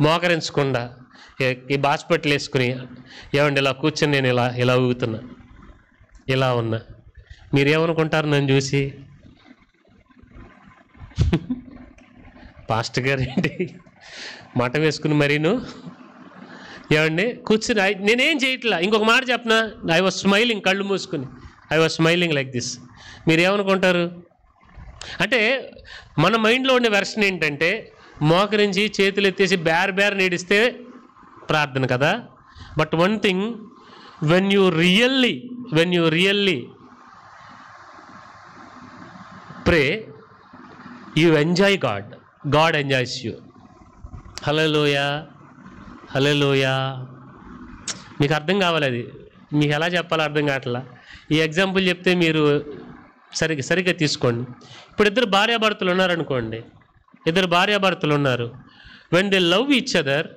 మోకరించకుండా ఈ బాస్పెట్లు వేసుకుని ఏమండి ఇలా కూర్చొని నేను ఇలా ఊగుతున్నా, ఇలా ఉన్నా. మీరేమనుకుంటారు నన్ను చూసి? పాస్టర్ గారు ఏంటి మఠం వేసుకుని మరీను ఏమండి కూర్చుని నేనేం చేయట్లా. ఇంకొక మాట చెప్పనా, ఐ వాజ్ స్మైలింగ్, కళ్ళు మూసుకుని I was smiling like this. మీరేమనుకుంటారు? అంటే మన మైండ్లో ఉండే వెర్షన్ ఏంటంటే మోకరించి చేతులు ఎత్తేసి బేర్ నీడిస్తే ప్రార్థన కదా. But one thing, when you really pray, you enjoy God enjoys you. Hallelujah, hallelujah. మీకు అర్థం కావాలి, అది మీకు ఎలా చెప్పాలో అర్థం కావట్లా. ఈ ఎగ్జాంపుల్ చెప్తే మీరు సరిగ్గా తీసుకోండి. ఇప్పుడు ఇద్దరు భార్యాభర్తలు ఉన్నారనుకోండి, when they love each other,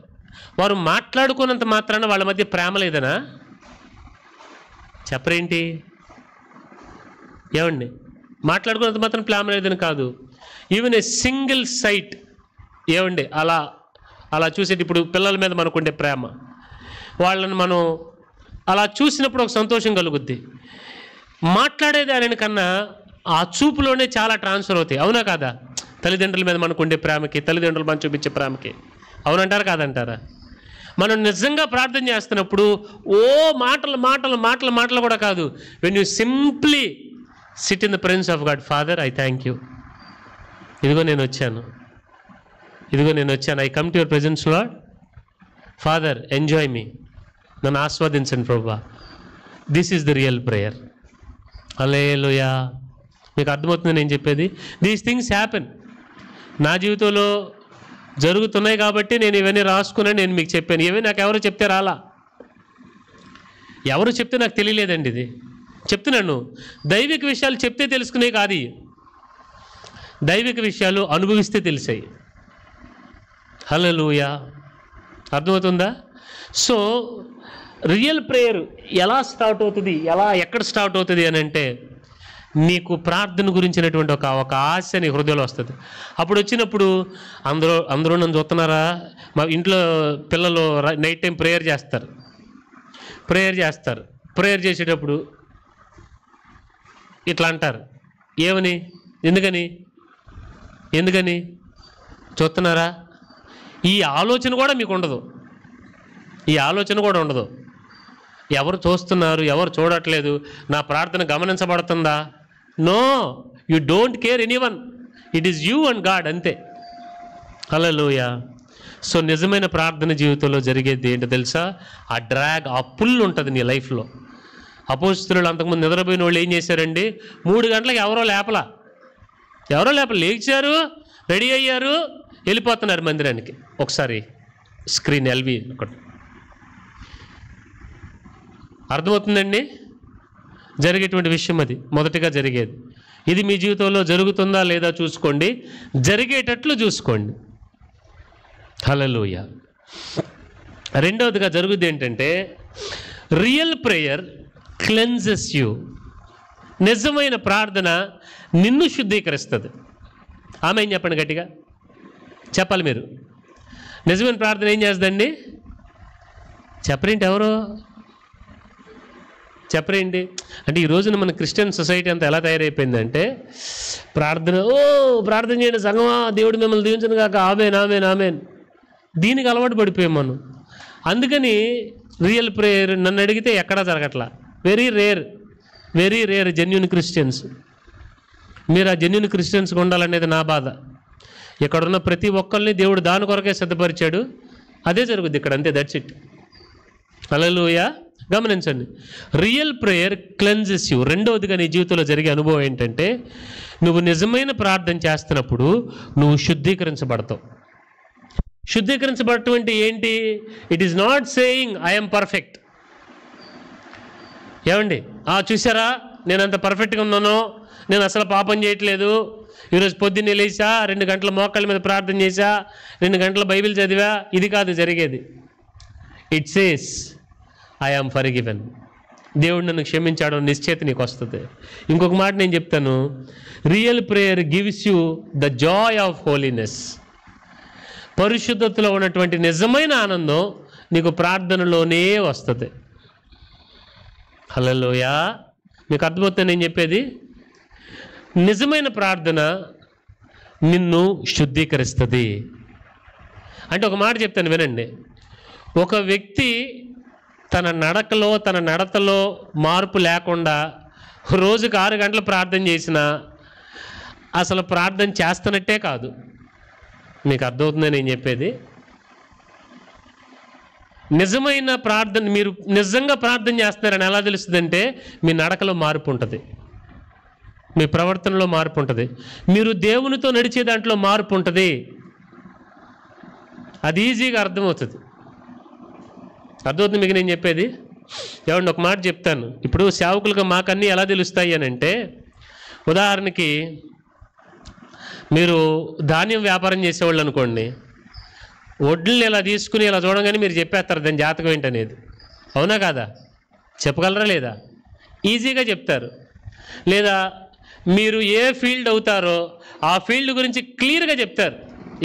వారు మాట్లాడుకున్నంత మాత్రాన వాళ్ళ మధ్య ప్రేమ లేదనా? చెప్పరేంటి? ఏమండి మాట్లాడుకున్నంత మాత్రం ప్రేమ లేదని కాదు. ఈవెన్ ఏ సింగిల్ సైట్ ఏమండి అలా చూసేటి, ఇప్పుడు పిల్లల మీద మనకుండే ప్రేమ, వాళ్ళని మనం అలా చూసినప్పుడు ఒక సంతోషం కలుగుద్ది. మాట్లాడేదాని కన్నా ఆ చూపులోనే చాలా ట్రాన్స్ఫర్ అవుతాయి, అవునా కాదా? తల్లిదండ్రుల మీద మనకుండే ప్రేమకి, తల్లిదండ్రులు మనం చూపించే ప్రేమకి, అవునంటారా కాదంటారా? మనం నిజంగా ప్రార్థన చేస్తున్నప్పుడు మాటలు కూడా కాదు. When you simply sit in the presence of God, father I thank you, ఇదిగో నేను వచ్చాను, I come to your presence Lord, father enjoy me, నన్ను ఆస్వాదించండి ప్రభువా. This is the real prayer. Hallelujah. మీకు అర్థమవుతుంది నేను చెప్పేది? These things happen. నా జీవితంలో జరుగుతున్నాయి కాబట్టి నేను ఇవన్నీ రాసుకున్నాను, నేను మీకు చెప్పాను. ఇవన్నీ నాకు ఎవరు చెప్తే రాలా, ఎవరు చెప్తే నాకు తెలియలేదండి. ఇది చెప్తున్నాను. దైవిక విషయాలు చెప్తే తెలుసుకునే కాదు, దైవిక విషయాలు అనుభవిస్తే తెలిసాయి. హల్లెలూయా. అర్థమవుతుందా? సో రియల్ ప్రేయర్ ఎలా స్టార్ట్ అవుతుంది, ఎక్కడ స్టార్ట్ అవుతుంది అని అంటే, నీకు ప్రార్థన గురించినటువంటి ఒక ఆశ నీ హృదయంలో వస్తుంది. అప్పుడు వచ్చినప్పుడు అందరూ నన్ను చూస్తున్నారా? మా ఇంట్లో పిల్లలు నైట్ టైం ప్రేయర్ చేస్తారు. ప్రేయర్ చేసేటప్పుడు ఇట్లా అంటారు, ఏమని? ఎందుకని చూస్తున్నారా? ఈ ఆలోచన కూడా మీకు ఉండదు. ఎవరు చూస్తున్నారు, ఎవరు చూడట్లేదు, నా ప్రార్థన గమనించబడుతుందా? No, you don't care anyone, it is you and God, అంతే. హల్లెలూయా. సో నిజమైన ప్రార్థన జీవితంలో జరిగేది ఏంటో తెలుసా? ఆ డ్రాగ్, ఆ పుల్ ఉంటుంది నీ లైఫ్లో. అపోస్తలులు అంతకుముందు నిద్రపోయిన వాళ్ళు ఏం చేశారండి? 3 గంటలకు ఎవరో లేపల లేచారు, రెడీ అయ్యారు, వెళ్ళిపోతున్నారు మందిరానికి. ఒకసారి స్క్రీన్ ఎల్వి ఒకటి అర్థమవుతుందండి? జరిగేటువంటి విషయం అది మొదటిగా జరిగేది. ఇది మీ జీవితంలో జరుగుతుందా లేదా చూసుకోండి, జరిగేటట్లు చూసుకోండి. హల్లెలూయా. రెండవదిగా జరుగుద్ది ఏంటంటే రియల్ ప్రేయర్ క్లెన్జెస్ యూ. నిజమైన ప్రార్థన నిన్ను శుద్ధీకరిస్తుంది. ఆమె చెప్పండి గట్టిగా చెప్పాలి మీరు. నిజమైన ప్రార్థన ఏం చేస్తుందండి? చెప్పరేంటి? ఎవరు చెప్పరేంటి? అంటే ఈ రోజున మన క్రిస్టియన్ సొసైటీ అంతా ఎలా తయారైపోయిందంటే ప్రార్థన చేయండి సంగమా, దేవుడు మిమ్మల్ని దీవించను కాక, ఆమెన్ ఆమెన్ ఆమెన్. దీనికి అలవాటు పడిపోయాం మనం. అందుకని రియల్ ప్రేయర్ నన్ను అడిగితే ఎక్కడా జరగట్లా. Very rare genuine Christians. మీరు ఆ జెన్యూన్ క్రిస్టియన్స్గా ఉండాలనేది నా బాధ. ఇక్కడున్న ప్రతి ఒక్కరిని దేవుడు దాని కొరకే సిద్ధపరిచాడు. అదే జరుగుద్ది ఇక్కడ, అంతే. That's it. హల్లెలూయా. గమనించండి, రియల్ ప్రేయర్ క్లెన్జెస్ యూ. రెండవదిగా నీ జీవితంలో జరిగే అనుభవం ఏంటంటే నువ్వు నిజమైన ప్రార్థన చేస్తున్నప్పుడు నువ్వు శుద్ధీకరించబడతావు. శుద్ధీకరించబడటం అంటే ఏంటి? It is not saying I'm perfect. ఏమండి, చూసారా నేను అంత పర్ఫెక్ట్గా ఉన్నానో, నేను అసలు పాపం చేయట్లేదు, ఈరోజు పొద్దున్నే లేచా, 2 గంటల మోకాళ్ళ మీద ప్రార్థన చేశా, 2 గంటల బైబిల్ చదివా. ఇది కాదు జరిగేది. It says I am forgiven. దేవుడు నన్ను క్షమించాడు నిశ్చేత నీకు వస్తుంది. ఇంకొక మాట నేను చెప్తాను, real prayer gives you the Joy of holiness. పరిశుద్ధతలో ఉన్నటువంటి నిజమైన ఆనందం నీకు ప్రార్థనలోనే వస్తుంది. హల్లెలూయా. మీకు అర్థమవుతుంది నేను చెప్పేది? నిజమైన ప్రార్థన నిన్ను శుద్ధీకరిస్తుంది. అంటే ఒక మాట చెప్తాను వినండి. ఒక వ్యక్తి తన నడకలో తన నడతలో మార్పు లేకుండా రోజుకు 6 గంటలు ప్రార్థన చేసినా అసలు ప్రార్థన చేస్తున్నట్టే కాదు. మీకు అర్థమవుతుందని నేను చెప్పేది? నిజమైన ప్రార్థన, మీరు నిజంగా ప్రార్థన చేస్తున్నారని ఎలా తెలుస్తుందంటే మీ నడకలో మార్పు ఉంటుంది, మీ ప్రవర్తనలో మార్పు ఉంటుంది, మీరు దేవునితో నడిచే దాంట్లో మార్పు ఉంటుంది. అది ఈజీగా అర్థమవుతుంది. అర్థమవుతుంది మీకు నేను చెప్పేది? ఏమండి ఒక మాట చెప్తాను. ఇప్పుడు సేవకులుగా మాకన్నీ ఎలా తెలుస్తాయి అని అంటే, ఉదాహరణకి మీరు ధాన్యం వ్యాపారం చేసేవాళ్ళు అనుకోండి, వడ్లని ఇలా తీసుకుని ఇలా చూడగానే మీరు చెప్పేస్తారు దాని జాతకం ఏంటనేది. అవునా కాదా? చెప్పగలరా లేదా? ఈజీగా చెప్తారు. లేదా మీరు ఏ ఫీల్డ్ అవుతారో ఆ ఫీల్డ్ గురించి క్లియర్గా చెప్తారు.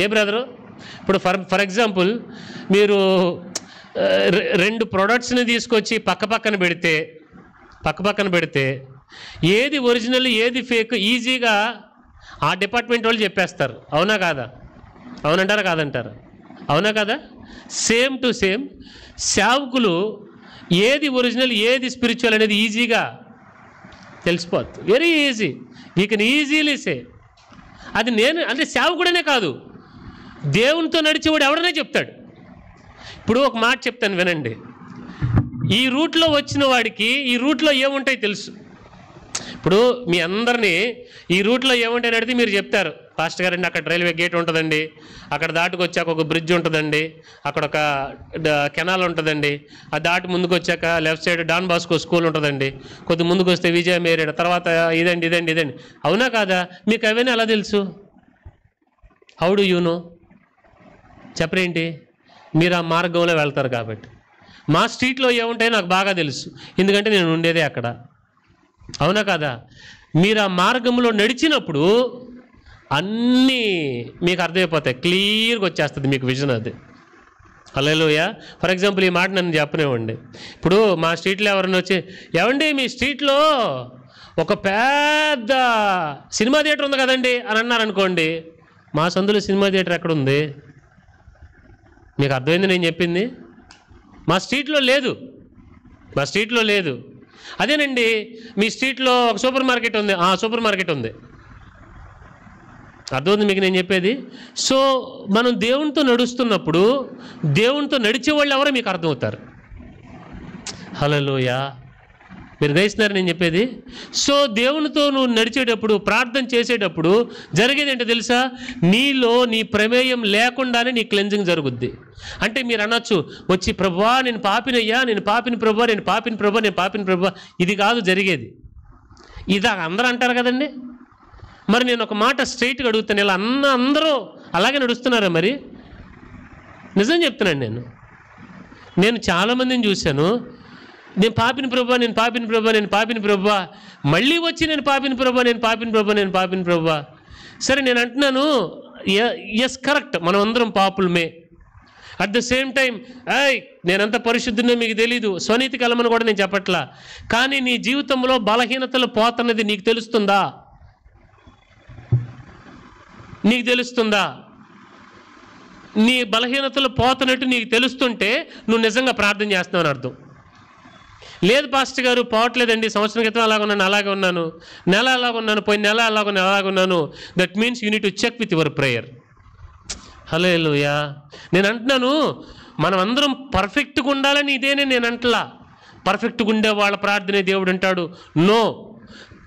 ఏ బ్రదరు, ఇప్పుడు ఫర్ ఎగ్జాంపుల్ మీరు 2 ప్రొడక్ట్స్ని తీసుకొచ్చి పక్కపక్కన పెడితే ఏది ఒరిజినల్ ఏది ఫేక్ ఈజీగా ఆ డిపార్ట్మెంట్ వాళ్ళు చెప్పేస్తారు. అవునా కాదా? అవునంటారా కాదంటారా? అవునా కదా? సేమ్ టు సేమ్ సేవకులు ఏది ఒరిజినల్ ఏది స్పిరిచువల్ అనేది ఈజీగా తెలిసిపోతుంది. Very easy. We can easily సే. అది నేను అంటే సేవకుడనే కాదు, దేవునితో నడిచేవాడు ఎవడనే చెప్తాడు. ఇప్పుడు ఒక మాట చెప్తాను వినండి. ఈ రూట్లో వచ్చిన వాడికి ఈ రూట్లో ఏముంటాయి తెలుసు. ఇప్పుడు మీ అందరినీ ఈ రూట్లో ఏముంటాయని అడిగితే మీరు చెప్తారు, పాస్టర్ గారండి అక్కడ రైల్వే గేట్ ఉంటుందండి, అక్కడ దాటుకు వచ్చాక ఒక బ్రిడ్జ్ ఉంటుందండి, అక్కడ ఒక కెనాల్ ఉంటుందండి, ఆ దాటి ముందుకు వచ్చాక left side Don Bosco school ఉంటుందండి, కొద్ది ముందుకు వస్తే విజయ మేరేడ్, తర్వాత ఇదండి. అవునా కాదా? మీకు అవన్నీ ఎలా తెలుసు? How do you know? చెప్పరేంటి? మీరు ఆ మార్గంలో వెళ్తారు కాబట్టి. మా స్ట్రీట్లో ఏముంటాయో నాకు బాగా తెలుసు, ఎందుకంటే నేను ఉండేదే అక్కడ. అవునా కాదా? మీరు ఆ మార్గంలో నడిచినప్పుడు అన్నీ మీకు అర్థమైపోతాయి, క్లియర్గా వచ్చేస్తుంది మీకు విజన్. అది హల్లెలూయా. ఫర్ ఎగ్జాంపుల్ ఈ మాట నన్ను చెప్పనివ్వండి. ఇప్పుడు మా స్ట్రీట్లో ఎవరైనా వచ్చి, ఏమండి మీ స్ట్రీట్లో ఒక పెద్ద సినిమా థియేటర్ ఉంది కదండి అని అన్నారనుకోండి, మా సందులో సినిమా థియేటర్ ఎక్కడుంది? మీకు అర్థమైంది నేను చెప్పింది? మా స్ట్రీట్లో లేదు. అదేనండి మీ స్ట్రీట్లో ఒక సూపర్ మార్కెట్ ఉంది, సూపర్ మార్కెట్ ఉంది. అర్థమవుతుంది మీకు నేను చెప్పేది? సో మనం దేవునితో నడుస్తున్నప్పుడు దేవునితో నడిచే వాళ్ళు ఎవరో మీకు అర్థమవుతారు. హల్లెలూయా. మీరు గ్రహిస్తున్నారు నేను చెప్పేది? సో దేవునితో నువ్వు నడిచేటప్పుడు ప్రార్థన చేసేటప్పుడు జరిగేది ఏంటో తెలుసా? నీలో నీ ప్రమేయం లేకుండానే నీ క్లెన్జింగ్ జరుగుద్ది. అంటే మీరు అనొచ్చు వచ్చి, ప్రభువా నేను పాపినయ్యా, నేను పాపిని ప్రభువా. ఇది కాదు జరిగేది. ఇది అందరూ అంటారు కదండి. మరి నేను ఒక మాట స్ట్రైట్గా అడుగుతాను, ఇలా అందరూ అలాగే నడుస్తున్నారా? మరి నిజం చెప్తున్నాను నేను. నేను చాలామందిని చూశాను, నేను పాపిని ప్రభువా, నేను పాపిని ప్రభువా, నేను పాపిని ప్రభువా, మళ్ళీ వచ్చి నేను పాపిని ప్రభువా, నేను పాపిని ప్రభువా, నేను పాపిని ప్రభువా. సరే, నేను అంటున్నాను ఎస్ కరెక్ట్, మనం అందరం పాపులమే. అట్ ద సేమ్ టైం నేనంత పరిశుద్ధునో మీకు తెలీదు, స్వనీతికి వెళ్ళమని కూడా నేను చెప్పట్లా. కానీ నీ జీవితంలో బలహీనతలు పోతున్నది నీకు తెలుస్తుందా? నీకు తెలుస్తుందా? నీ బలహీనతలు పోతున్నట్టు నీకు తెలుస్తుంటే నువ్వు నిజంగా ప్రార్థన చేస్తున్నావు అని అర్థం. లేదు పాస్టర్ గారు పోవట్లేదండి, సంవత్సరం క్రితం అలాగున్నాను, అలాగే ఉన్నాను, నెల అలాగున్నాను, పోయిన నెల అలాగున్నాను. That means you need to check with your prayer. Hallelujah. నేను అంటున్నాను, మనం అందరం పర్ఫెక్ట్గా ఉండాలని ఇదేనే నేను అంటలా. పర్ఫెక్ట్గా ఉండే వాళ్ళ ప్రార్థనే దేవుడు అంటాడు. నో,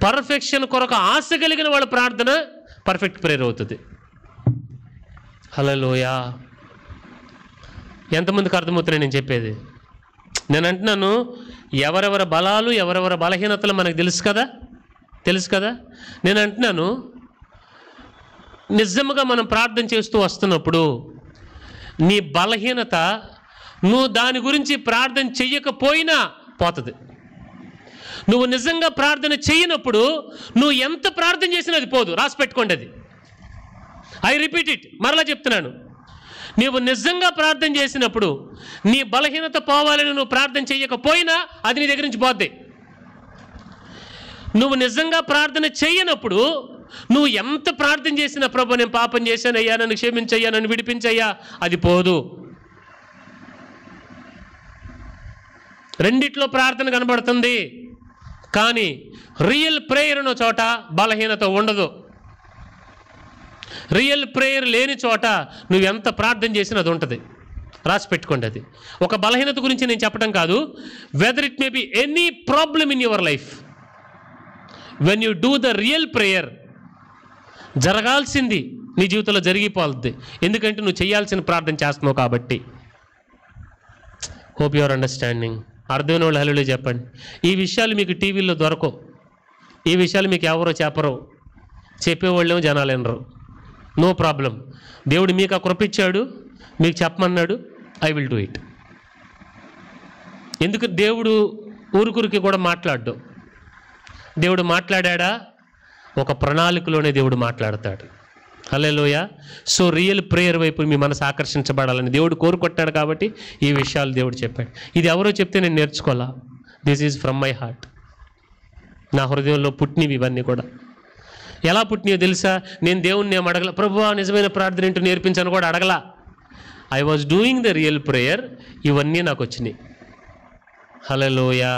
పర్ఫెక్షన్ కొరకు ఆశ కలిగిన వాళ్ళ ప్రార్థన పర్ఫెక్ట్ ప్రేయర్ అవుతుంది. హల్లెలూయా. ఎంతమందికి అర్థమవుతున్నాయి నేను చెప్పేది? నేను అంటున్నాను, ఎవరెవరి బలాలు ఎవరెవరి బలహీనతలు మనకు తెలుసు కదా. నేను అంటున్నాను, నిజంగా మనం ప్రార్థన చేస్తూ వస్తున్నప్పుడు నీ బలహీనత నువ్వు దాని గురించి ప్రార్థన చెయ్యకపోయినా పోతుంది. నువ్వు నిజంగా ప్రార్థన చేయనప్పుడు నువ్వు ఎంత ప్రార్థన చేసినా అది పోదు. రాసి పెట్టుకోండి అది. ఐ రిపీట్ ఇట్, మరలా చెప్తున్నాను. నీవు నిజంగా ప్రార్థన చేసినప్పుడు నీ బలహీనత పోవాలని నువ్వు ప్రార్థన చేయకపోయినా అది నీ దగ్గర నుంచి పోద్ది. నువ్వు నిజంగా ప్రార్థన చేయనప్పుడు నువ్వు ఎంత ప్రార్థన చేసినా, ప్రభు నేను పాపం చేశానయ్యా, నన్ను క్షమించయ్యా, నన్ను విడిపించయ్యా, అది పోదు. రెండిట్లో ప్రార్థన కనబడుతుంది, కానీ రియల్ ప్రేయర్ ఉన్న చోట బలహీనత ఉండదు. రియల్ ప్రేయర్ లేని చోట నువ్వు ఎంత ప్రార్థన చేసినా అది ఉంటుంది. రాసి పెట్టుకోండి అది. ఒక బలహీనత గురించి నేను చెప్పడం కాదు. Whether it may be any problem in your life, when you do the real prayer, జరగాల్సింది నీ జీవితంలో జరిగిపోతుంది. ఎందుకంటే నువ్వు చేయాల్సిన ప్రార్థన చేస్తున్నావు కాబట్టి. Hope your understanding. అర్థమైన వాళ్ళు హల్లెలూయా చెప్పండి. ఈ విషయాలు మీకు టీవీలో దొరకవు, ఈ విషయాలు మీకు ఎవరో చెప్పరు, చెప్పేవాళ్ళేమో జనాలు వినరు. No problem. దేవుడు మీకు ఆ కృప ఇచ్చాడు, మీకు చెప్పమన్నాడు, ఐ విల్ డూ ఇట్. ఎందుకు దేవుడు ఊరుకురికి కూడా మాట్లాడ్డు. దేవుడు మాట్లాడా, ఒక ప్రణాళికలోనే దేవుడు మాట్లాడతాడు. హల్లెలూయా. సో రియల్ ప్రేయర్ వైపు మీ మనసు ఆకర్షించబడాలని దేవుడు కోరుకుంటాడు కాబట్టి ఈ విషయాలు దేవుడు చెప్పాడు. ఇది ఎవరో చెప్తే నేను నేర్చుకోవాలా. This is from my heart. నా హృదయంలో పుట్టినవి ఇవన్నీ కూడా. ఎలా పుట్టినాయో తెలుసా? నేను దేవుణ్ణి ఏం అడగల, ప్రభువా నిజమైన ప్రార్థన ఏంటో నేర్పించాను కూడా అడగలా. I was doing the real prayer. ఇవన్నీ నాకు వచ్చినాయి. హల్లెలూయా.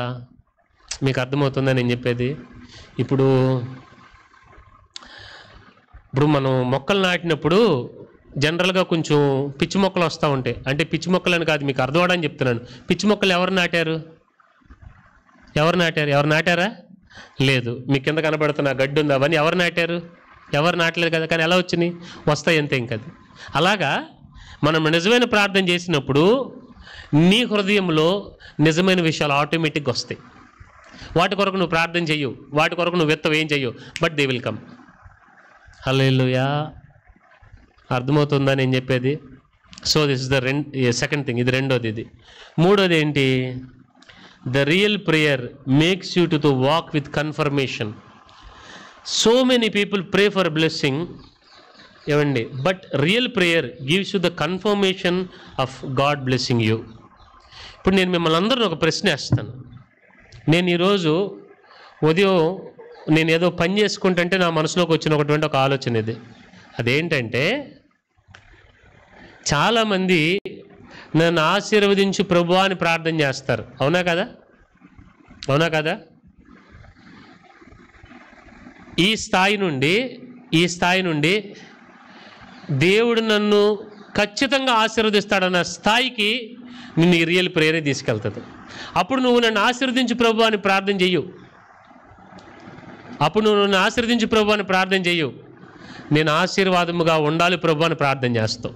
మీకు అర్థమవుతుందా నేను చెప్పేది? ఇప్పుడు మనం మొక్కలు నాటినప్పుడు జనరల్గా కొంచెం పిచ్చి మొక్కలు వస్తూ ఉంటాయి. అంటే పిచ్చి మొక్కలని కాదు, మీకు అర్థం అవడానికి చెప్తున్నాను. పిచ్చి మొక్కలు ఎవరు నాటారు? ఎవరు నాటారా? లేదు. మీ కింద కనబడుతున్న గడ్డి ఉంది, అవన్నీ ఎవరు నాటారు? ఎవరు నాటలేదు కదా. కానీ ఎలా వచ్చినాయి? వస్తాయి అంతే. ఇంకది అలాగా మనం నిజమైన ప్రార్థన చేసినప్పుడు నీ హృదయంలో నిజమైన విషయాలు ఆటోమేటిక్గా వస్తాయి. వాటి కొరకు నువ్వు ప్రార్థన చెయ్యవు, వాటి కొరకు నువ్వు విత్తవు, ఏం చెయ్యవు, but they will come. Hallelujah. అర్థమవుతుందా నేను చెప్పేది? So this is the second thing. ఇది రెండోది. ఇది మూడోది ఏంటి? The real prayer makes you to walk with confirmation. So many people pray for blessing, ఏమండి, but real prayer gives you the confirmation of God blessing you. ఇప్పుడు నేను మిమ్మల్ని అందరిని ఒక ప్రశ్న వేస్తాను. నేను ఈరోజు ఉదయం నేను ఏదో పని చేసుకుంటుంటే నా మనసులోకి వచ్చినటువంటి ఒక ఆలోచన ఇది. అదేంటంటే, చాలామంది నన్ను ఆశీర్వదించు ప్రభువా అని ప్రార్థన చేస్తారు. అవునా కదా? ఈ స్థాయి నుండి దేవుడు నన్ను ఖచ్చితంగా ఆశీర్వదిస్తాడన్న స్థాయికి నిన్ను రియల్ ప్రేయరే తీసుకెళ్తుంది. అప్పుడు నువ్వు నన్ను ఆశీర్వదించు ప్రభువా అని ప్రార్థన చెయ్యు. నేను ఆశీర్వాదముగా ఉండాలి ప్రభువా అని ప్రార్థన చేస్తావు.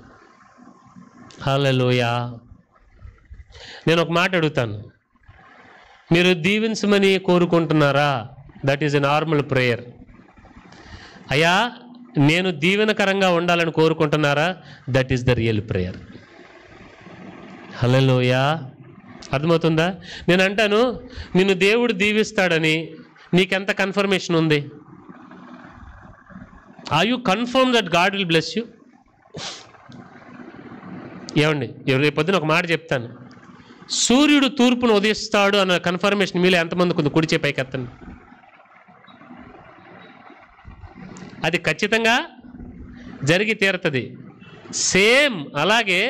హల్లెలూయా. నేను ఒక మాట అడుగుతాను, మీరు దీవించమని కోరుకుంటున్నారా? That is a normal prayer. అయ్యా నేను దీవెనకరంగా ఉండాలని కోరుకుంటున్నారా? That is the real prayer. Hallelujah. అర్థమవుతుందా? నేను అంటాను, నిన్ను దేవుడు దీవిస్తాడని నీకెంత కన్ఫర్మేషన్ ఉంది? Are you confirm that God will bless you? ఏమండి, రేపు పొద్దున ఒక మాట చెప్తాను. సూర్యుడు తూర్పును ఉదయిస్తాడు అన్న కన్ఫర్మేషన్ మీలో ఎంతమందికి ఉంది? కుడిచే పైకెత్తండి. అది ఖచ్చితంగా జరిగి తీరుతుంది. సేమ్ అలాగే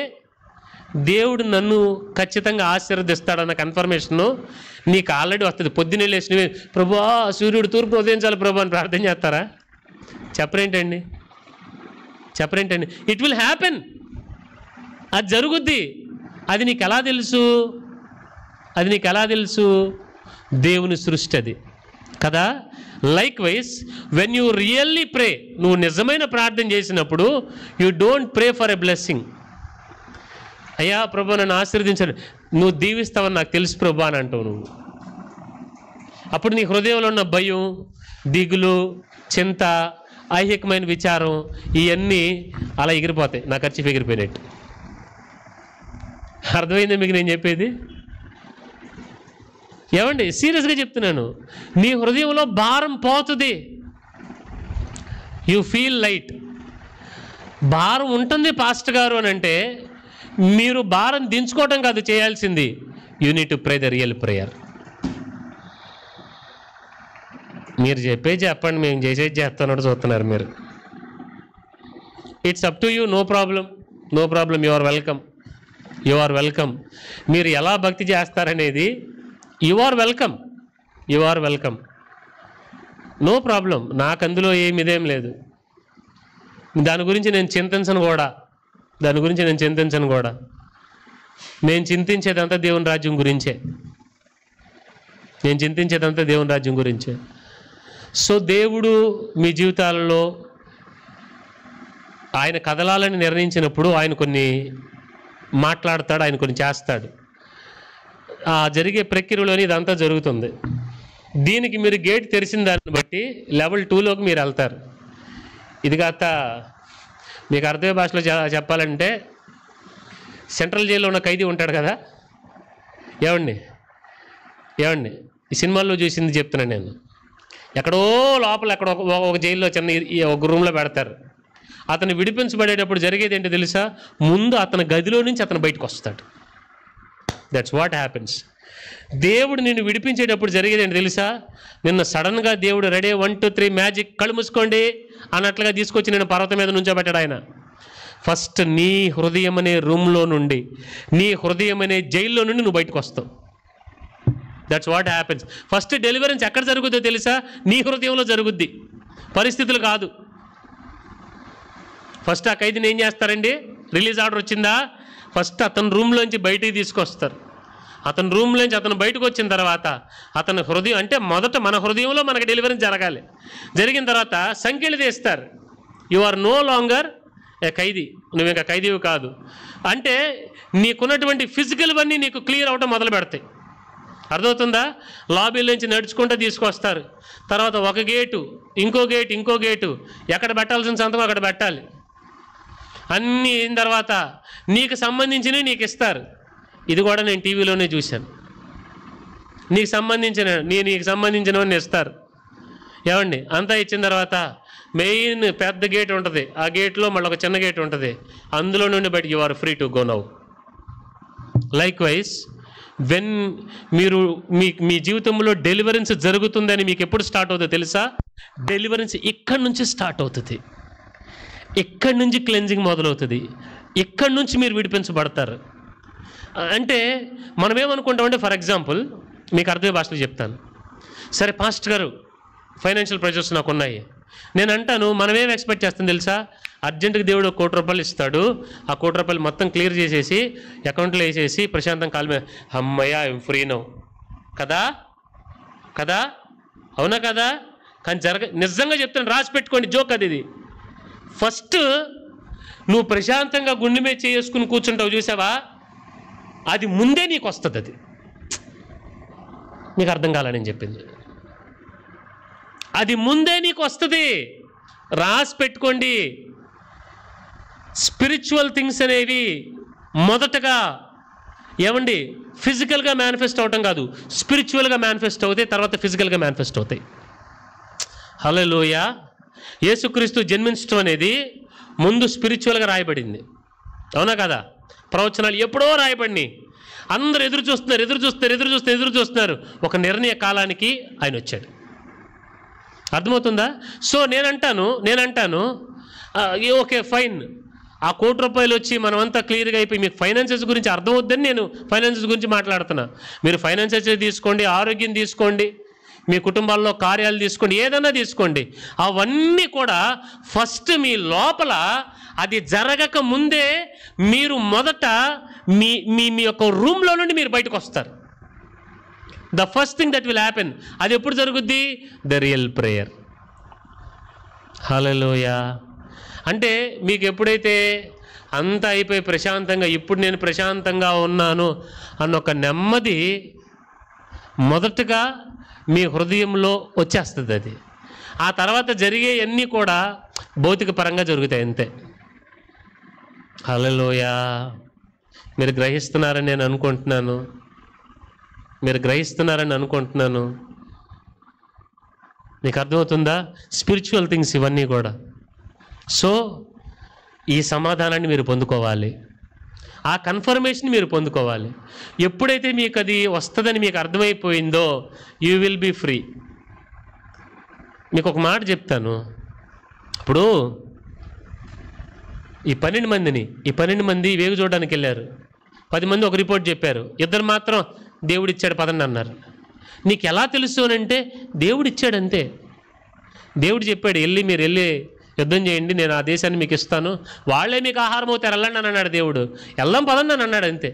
దేవుడు నన్ను ఖచ్చితంగా ఆశీర్వదిస్తాడన్న కన్ఫర్మేషను నీకు ఆల్రెడీ వస్తుంది. పొద్దున్నే లేచినవి, ప్రభువా సూర్యుడు తూర్పును ఉదయించాలి ప్రభు అని ప్రార్థన చేస్తారా? చెప్పరేంటండి? It will happen. అది జరుగుద్ది. అది నీకు ఎలా తెలుసు? దేవుని సృష్టి అది కదా. Likewise when you really pray, నువ్వు నిజమైన ప్రార్థన చేసినప్పుడు you don't pray for a blessing. అయ్యా ప్రభు నన్ను ఆశీర్వదించాడు, నువ్వు దీవిస్తావని నాకు తెలుసు ప్రభు అని అంటావు నువ్వు. అప్పుడు నీ హృదయంలో ఉన్న భయం, దిగులు, చింత, ఐహికమైన విచారం ఇవన్నీ అలా ఎగిరిపోతాయి. నా ఖర్చు ఎగిరిపోయినట్టు. అర్థమైందా మీకు నేను చెప్పేది? ఏమండి, సీరియస్గా చెప్తున్నాను. నీ హృదయంలో భారం పోతుంది. You feel light. భారం ఉంటుంది పాస్టర్ గారు అని అంటే మీరు భారం దించుకోవడం కాదు చేయాల్సింది. You need to pray the real prayer. మీరు చెప్పండి, మేము చేస్తున్నట్టు చూస్తున్నారు మీరు. It's up to you. No problem. You are welcome. మీరు ఎలా భక్తి చేస్తారనేది you are welcome. No problem. నాకు అందులో ఇదేం లేదు. దాని గురించి నేను చింతించను కూడా. నేను చింతించేదంతా దేవుని రాజ్యం గురించే. సో దేవుడు మీ జీవితాలలో ఆయన కదలాలని నిర్ణయించినప్పుడు ఆయన కొన్ని మాట్లాడతాడు, ఆయన కొన్ని చేస్తాడు. ఆ జరిగే ప్రక్రియలోని ఇదంతా జరుగుతుంది. దీనికి మీరు గేట్ తెరిచిన దాన్ని బట్టి లెవెల్ 2లోకి మీరు వెళ్తారు. ఇది కాక మీకు అర్థమయ్యే భాషలో చెప్పాలంటే, సెంట్రల్ జైల్లో ఉన్న ఖైదీ ఉంటాడు కదా, ఏమండి ఈ సినిమాల్లో చూసింది చెప్తున్నాను నేను. ఎక్కడో లోపల ఒక జైల్లో ఒక రూమ్లో పెడతారు. అతను విడిపించబడేటప్పుడు జరిగేది ఏంటో తెలుసా? ముందు అతని గదిలో నుంచి అతను బయటకు వస్తాడు. That's what happens. దేవుడు నిన్ను విడిపించేటప్పుడు జరిగేది ఏంటో తెలుసా? నిన్న సడన్గా దేవుడు రెడీ 1 2 3 మ్యాజిక్ కళ్ళు మూసుకోండి అన్నట్లుగా తీసుకొచ్చి నేను పర్వతం మీద నుంచోబెట్టాడు ఆయన. ఫస్ట్ నీ హృదయం అనే రూమ్లో నుండి, నీ హృదయం అనే జైల్లో నుండి నువ్వు బయటకు వస్తావు. That's what happens. First deliverance ఎక్కడ జరుగుద్దో తెలుసా? నీ హృదయంలో జరుగుద్ది, పరిస్థితులు కాదు. ఫస్ట్ ఆ ఖైదీని ఏం చేస్తారండి? రిలీజ్ ఆర్డర్ వచ్చిందా, ఫస్ట్ అతని రూమ్లోంచి బయటికి తీసుకొస్తారు. అతని రూమ్లోంచి అతను బయటకు వచ్చిన తర్వాత అతని హృదయం, అంటే మొదట మన హృదయంలో మనకి డెలివరెన్స్ జరగాలి. జరిగిన తర్వాత సంఖ్యలు తీస్తారు. You are no longer a ఖైదీ, నువ్వు ఇంకా ఖైదీవి కాదు. అంటే నీకున్నటువంటి ఫిజికల్ అన్నీ నీకు క్లియర్ అవడం మొదలు పెడతాయి. అర్థమవుతుందా? లాబీలోంచి నడుచుకుంటూ తీసుకొస్తారు. తర్వాత ఒక గేటు, ఇంకో గేటు, ఎక్కడ పెట్టాల్సిన సంతకం అక్కడ పెట్టాలి. అన్నీ అయిన తర్వాత నీకు సంబంధించినవి నీకు ఇస్తారు. ఇది కూడా నేను టీవీలోనే చూశాను. నీకు సంబంధించినవన్నీ ఇస్తారు. ఏమండి, అంతా ఇచ్చిన తర్వాత మెయిన్ పెద్ద గేట్ ఉంటుంది. ఆ గేట్లో మళ్ళీ ఒక చిన్న గేట్ ఉంటుంది. అందులో నుండి but you are free to go now. Likewise when మీరు మీ జీవితంలో డెలివరెన్స్ జరుగుతుందని మీకు ఎప్పుడు స్టార్ట్ అవుతుందో తెలుసా? డెలివరెన్స్ ఇక్కడి నుంచి స్టార్ట్ అవుతుంది. ఇక్కడి నుంచి క్లెన్జింగ్ మొదలవుతుంది. ఇక్కడి నుంచి మీరు విడిపించబడతారు. అంటే మనం ఏమనుకుంటామంటే, ఫర్ ఎగ్జాంపుల్ మీకు అర్థమయ్యే భాషలో చెప్తాను. సరే పాస్టర్ గారు, ఫైనాన్షియల్ ప్రెషర్స్ నాకు ఉన్నాయి. నేను అంటాను, మనం ఏం ఎక్స్పెక్ట్ చేస్తాం తెలుసా? అర్జెంటుగా దేవుడు 1 కోటి రూపాయలు ఇస్తాడు. ఆ 1 కోటి రూపాయలు మొత్తం క్లియర్ చేసేసి అకౌంట్లో వేసేసి ప్రశాంతం కాలు మీద అమ్మయ్య ఫ్రీ నౌ కదా, అవునా కదా? కానీ నిజంగా చెప్తాను, రాసి పెట్టుకోండి, జోక్ అది. ఇది ఫస్ట్ నువ్వు ప్రశాంతంగా గుండె మీద చేసుకుని కూర్చుంటావు చూసావా, అది ముందే నీకు వస్తుంది. అది నీకు అర్థం కాలని చెప్పింది. అది ముందే నీకు వస్తుంది. రాసి పెట్టుకోండి. స్పిరిచువల్ థింగ్స్ అనేవి మొదటగా ఏమండి, ఫిజికల్గా మేనిఫెస్ట్ అవటం కాదు, స్పిరిచువల్గా మేనిఫెస్ట్ అవుతాయి, తర్వాత ఫిజికల్గా మేనిఫెస్ట్ అవుతాయి. హల్లెలూయా. యేసుక్రీస్తు జన్మించడం అనేది ముందు స్పిరిచువల్గా రాయబడింది, అవునా కదా? ప్రవచనాలు ఎప్పుడో రాయబడినాయి, అందరూ ఎదురు చూస్తున్నారు. ఒక నిర్ణయ కాలానికి ఆయన వచ్చాడు. అర్థమవుతుందా? సో నేనంటాను ఓకే ఫైన్, ఆ ₹1,00,00,000 వచ్చి మనమంతా క్లియర్గా అయిపోయి మీకు ఫైనాన్సెస్ గురించి అర్థమవుద్దని నేను ఫైనాన్సెస్ గురించి మాట్లాడుతున్నా. మీరు ఫైనాన్సెస్ తీసుకోండి, ఆరోగ్యం తీసుకోండి, మీ కుటుంబాల్లో కార్యాలు తీసుకోండి, ఏదైనా తీసుకోండి, అవన్నీ కూడా ఫస్ట్ మీ లోపల అది జరగక ముందే మీరు మొదట మీ మీ మీ యొక్క రూమ్లో నుండి మీరు బయటకు వస్తారు. The first thing that will happen, అది ఎప్పుడు జరుగుద్ది? The real prayer. హల్లెలూయా. అంటే మీకు ఎప్పుడైతే అంతా అయిపోయి ప్రశాంతంగా, ఇప్పుడు నేను ప్రశాంతంగా ఉన్నాను అన్న ఒక నెమ్మది మొదటగా మీ హృదయంలో వచ్చేస్తుంది. అది ఆ తర్వాత జరిగేవన్నీ కూడా భౌతిక పరంగా జరుగుతాయి అంతే. హల్లెలూయా. మీరు గ్రహిస్తున్నారని నేను అనుకుంటున్నాను, మీకు అర్థమవుతుందా? స్పిరిచువల్ థింగ్స్ ఇవన్నీ కూడా. సో ఈ సమాధానాన్ని మీరు పొందుకోవాలి, ఆ కన్ఫర్మేషన్ మీరు పొందుకోవాలి. ఎప్పుడైతే మీకు అది వస్తుందని మీకు అర్థమైపోయిందో యూ విల్ బీ ఫ్రీ. మీకు ఒక మాట చెప్తాను. ఇప్పుడు ఈ 12 మంది వేగు చూడడానికి వెళ్ళారు. 10 మంది ఒక రిపోర్ట్ చెప్పారు, 2 మాత్రం దేవుడిచ్చాడు పదండి అన్నారు. నీకు ఎలా తెలుసు అని అంటే దేవుడిచ్చాడంతే. దేవుడు చెప్పాడు, మీరు వెళ్ళి యుద్ధం చేయండి, నేను ఆ దేశాన్ని మీకు ఇస్తాను, వాళ్ళే మీకు ఆహారం అవుతారు, వెళ్ళండి అని అన్నాడు దేవుడు. వెళ్దాం పదండి అని అన్నాడు అంతే.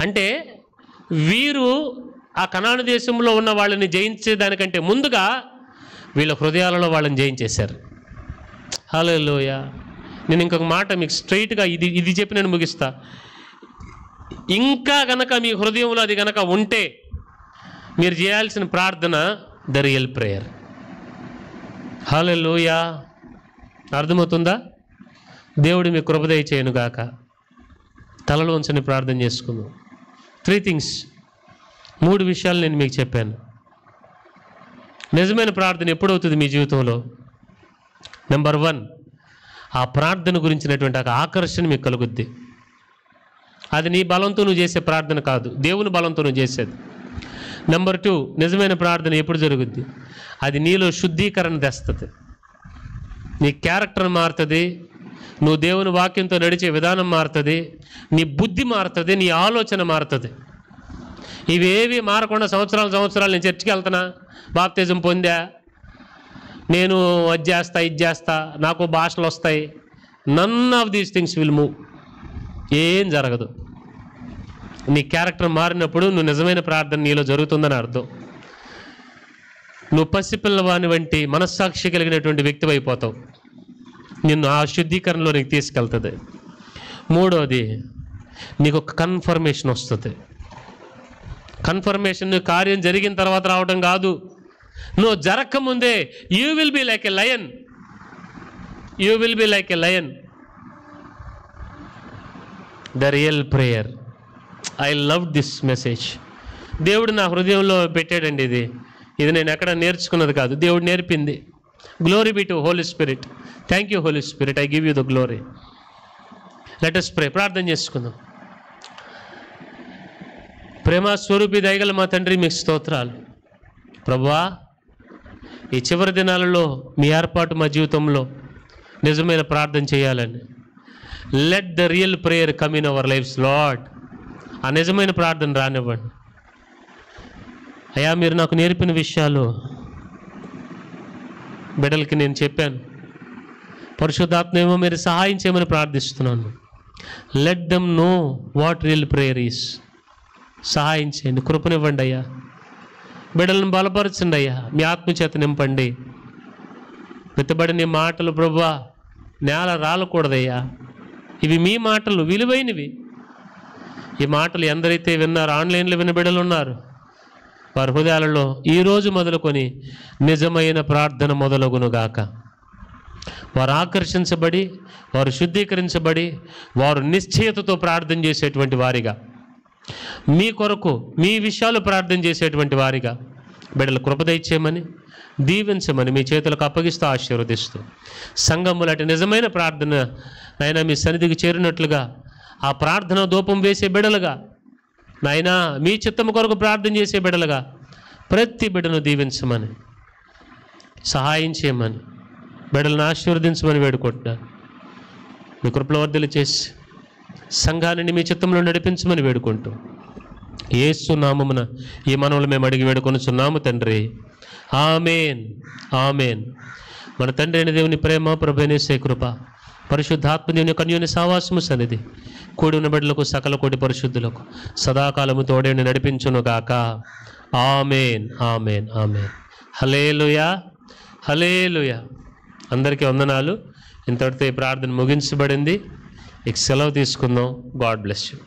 అంటే వీరు ఆ కనాను దేశంలో ఉన్న వాళ్ళని జయించేదానికంటే ముందుగా వీళ్ళ హృదయాలలో వాళ్ళని జయించేశారు. హల్లెలూయా. నేను ఇంకొక మాట మీకు స్ట్రైట్గా ఇది చెప్పి నేను ముగిస్తా. ఇంకా గనక మీ హృదయంలో అది గనక ఉంటే మీరు చేయాల్సిన ప్రార్థన ద రియల్ ప్రేయర్. హల్లెలూయా. అర్థమవుతుందా? దేవుడు మీ కృప దయచేయును గాక. తలలో ఉంచని ప్రార్థన చేసుకుందాం. 3 థింగ్స్, 3 విషయాలు నేను మీకు చెప్పాను. నిజమైన ప్రార్థన ఎప్పుడవుతుంది మీ జీవితంలో? నెంబర్ 1, ఆ ప్రార్థన గురించినటువంటి ఒక ఆకర్షణ మీకు కలుగుద్ది. అది నీ బలంతో నువ్వు చేసే ప్రార్థన కాదు, దేవుని బలంతో నువ్వు చేసేది. నెంబర్ 2, నిజమైన ప్రార్థన ఎప్పుడు జరుగుద్ది? అది నీలో శుద్ధీకరణ తెస్తుంది, నీ క్యారెక్టర్ మారుతుంది, నువ్వు దేవుని వాక్యంతో నడిచే విధానం మారుతుంది, నీ బుద్ధి మారుతుంది, నీ ఆలోచన మారుతుంది. ఇవేవి మారకుండా సంవత్సరాలు నేను చర్చికి వెళ్తున్నా, బాప్తిజం పొందా, నేను అది చేస్తా ఇది చేస్తా, నాకు భాషలు వస్తాయి, none of these things will move. ఏం జరగదు. నీ క్యారెక్టర్ మారినప్పుడు నువ్వు నిజమైన ప్రార్థన నీలో జరుగుతుందని అర్థం. నువ్వు పసిపిల్లవాని వంటి మనస్సాక్షి కలిగినటువంటి వ్యక్తి అయిపోతావు. నిన్ను ఆ శుద్ధీకరణలో నీకు తీసుకెళ్తుంది. 3వది, నీకు ఒక కన్ఫర్మేషన్ వస్తుంది. కన్ఫర్మేషన్ కార్యం జరిగిన తర్వాత రావడం కాదు, నువ్వు జరగకముందే you will be like a lion. The real prayer. I love this message. దేవుడు నా హృదయంలో పెట్టాడండి. ఇది నేను ఎక్కడ నేర్చుకున్నది కాదు, దేవుడు నేర్పింది. Glory be to Holy Spirit. Thank you Holy Spirit, I give you the glory. Let us pray. ప్రార్థన చేసుకుందాం. ప్రేమ స్వరూపి దయగల మా తండ్రి, మీకు స్తోత్రాలు ప్రభువా. ఈ చివరి దినాలలో మీ ఏర్పాటు మా జీవితంలో నిజమైన ప్రార్థన చేయాలని. Let the real prayer come in our lives Lord. ఆ నిజమైన ప్రార్థన రానివ్వండి అయ్యా. మీరు నాకు నేర్పిన విషయాలు బిడ్డలకి నేను చెప్పాను. పరిశుద్ధాత్మేమో మీరు సహాయం చేయమని ప్రార్థిస్తున్నాను. Let them know what real prayer is. సహాయం చేయండి, కృపనివ్వండి అయ్యా. బిడ్డలను బలపరచండి అయ్యా, మీ ఆత్మచేత నింపండి. వెతబడిన మాటలు ప్రభువా నేల రాలకూడదయ్యా. ఇవి మీ మాటలు, విలువైనవి. ఈ మాటలు ఎందరైతే విన్నారో, ఆన్లైన్లో విన్న బిడ్డలు ఉన్నారు, వారి హృదయాలలో ఈరోజు మొదలుకొని నిజమైన ప్రార్థన మొదలగునుగాక. వారు ఆకర్షించబడి, వారు శుద్ధీకరించబడి, వారు నిశ్చయతతో ప్రార్థన చేసేటువంటి వారిగా మీ కొరకు మీ విషయాలు ప్రార్థన చేసేటువంటి వారిగా బిడ్డలు కృప దయచేయమని, దీవించమని మీ చేతులకు అప్పగిస్తూ ఆశీర్వదిస్తూ, సంఘములు అటు నిజమైన ప్రార్థన నాయన మీ సన్నిధికి చేరినట్లుగా ఆ ప్రార్థన ధూపం వేసే బిడ్డలుగా నాయనా మీ చిత్తము కొరకు ప్రార్థన చేసే బిడ్డలుగా ప్రతి బిడ్డను దీవించమని, సహాయం చేయమని, బిడ్డలను ఆశీర్వదించమని వేడుకుంటున్నాను. మీ కృపలో వర్ధలు చేసి సంఘాన్ని మీ చిత్తంలో నడిపించమని వేడుకుంటూ యేసు నామమున ఈ మనవులు మేము అడిగి వేడుకొనుచున్నాము తండ్రి. ఆమేన్, ఆమేన్. మన తండ్రి అయిన దేవుని ప్రేమ, ప్రభువైన యేసు కృప, పరిశుద్ధాత్మ దేవుని యొక్క అన్యోన్య సహవాసము సన్నిధి కూడి ఉన్న బిడ్డలకు సకల కోటి పరిశుద్ధులకు సదాకాలము తోడేని నడిపించును గాక. ఆమేన్, ఆమేన్, ఆమేన్. హల్లెలూయా, హల్లెలూయా. అందరికీ వందనాలు. ఇంతటితో ఈ ప్రార్థన ముగించబడింది. ఇక సెలవు తీసుకుందాం. God bless you.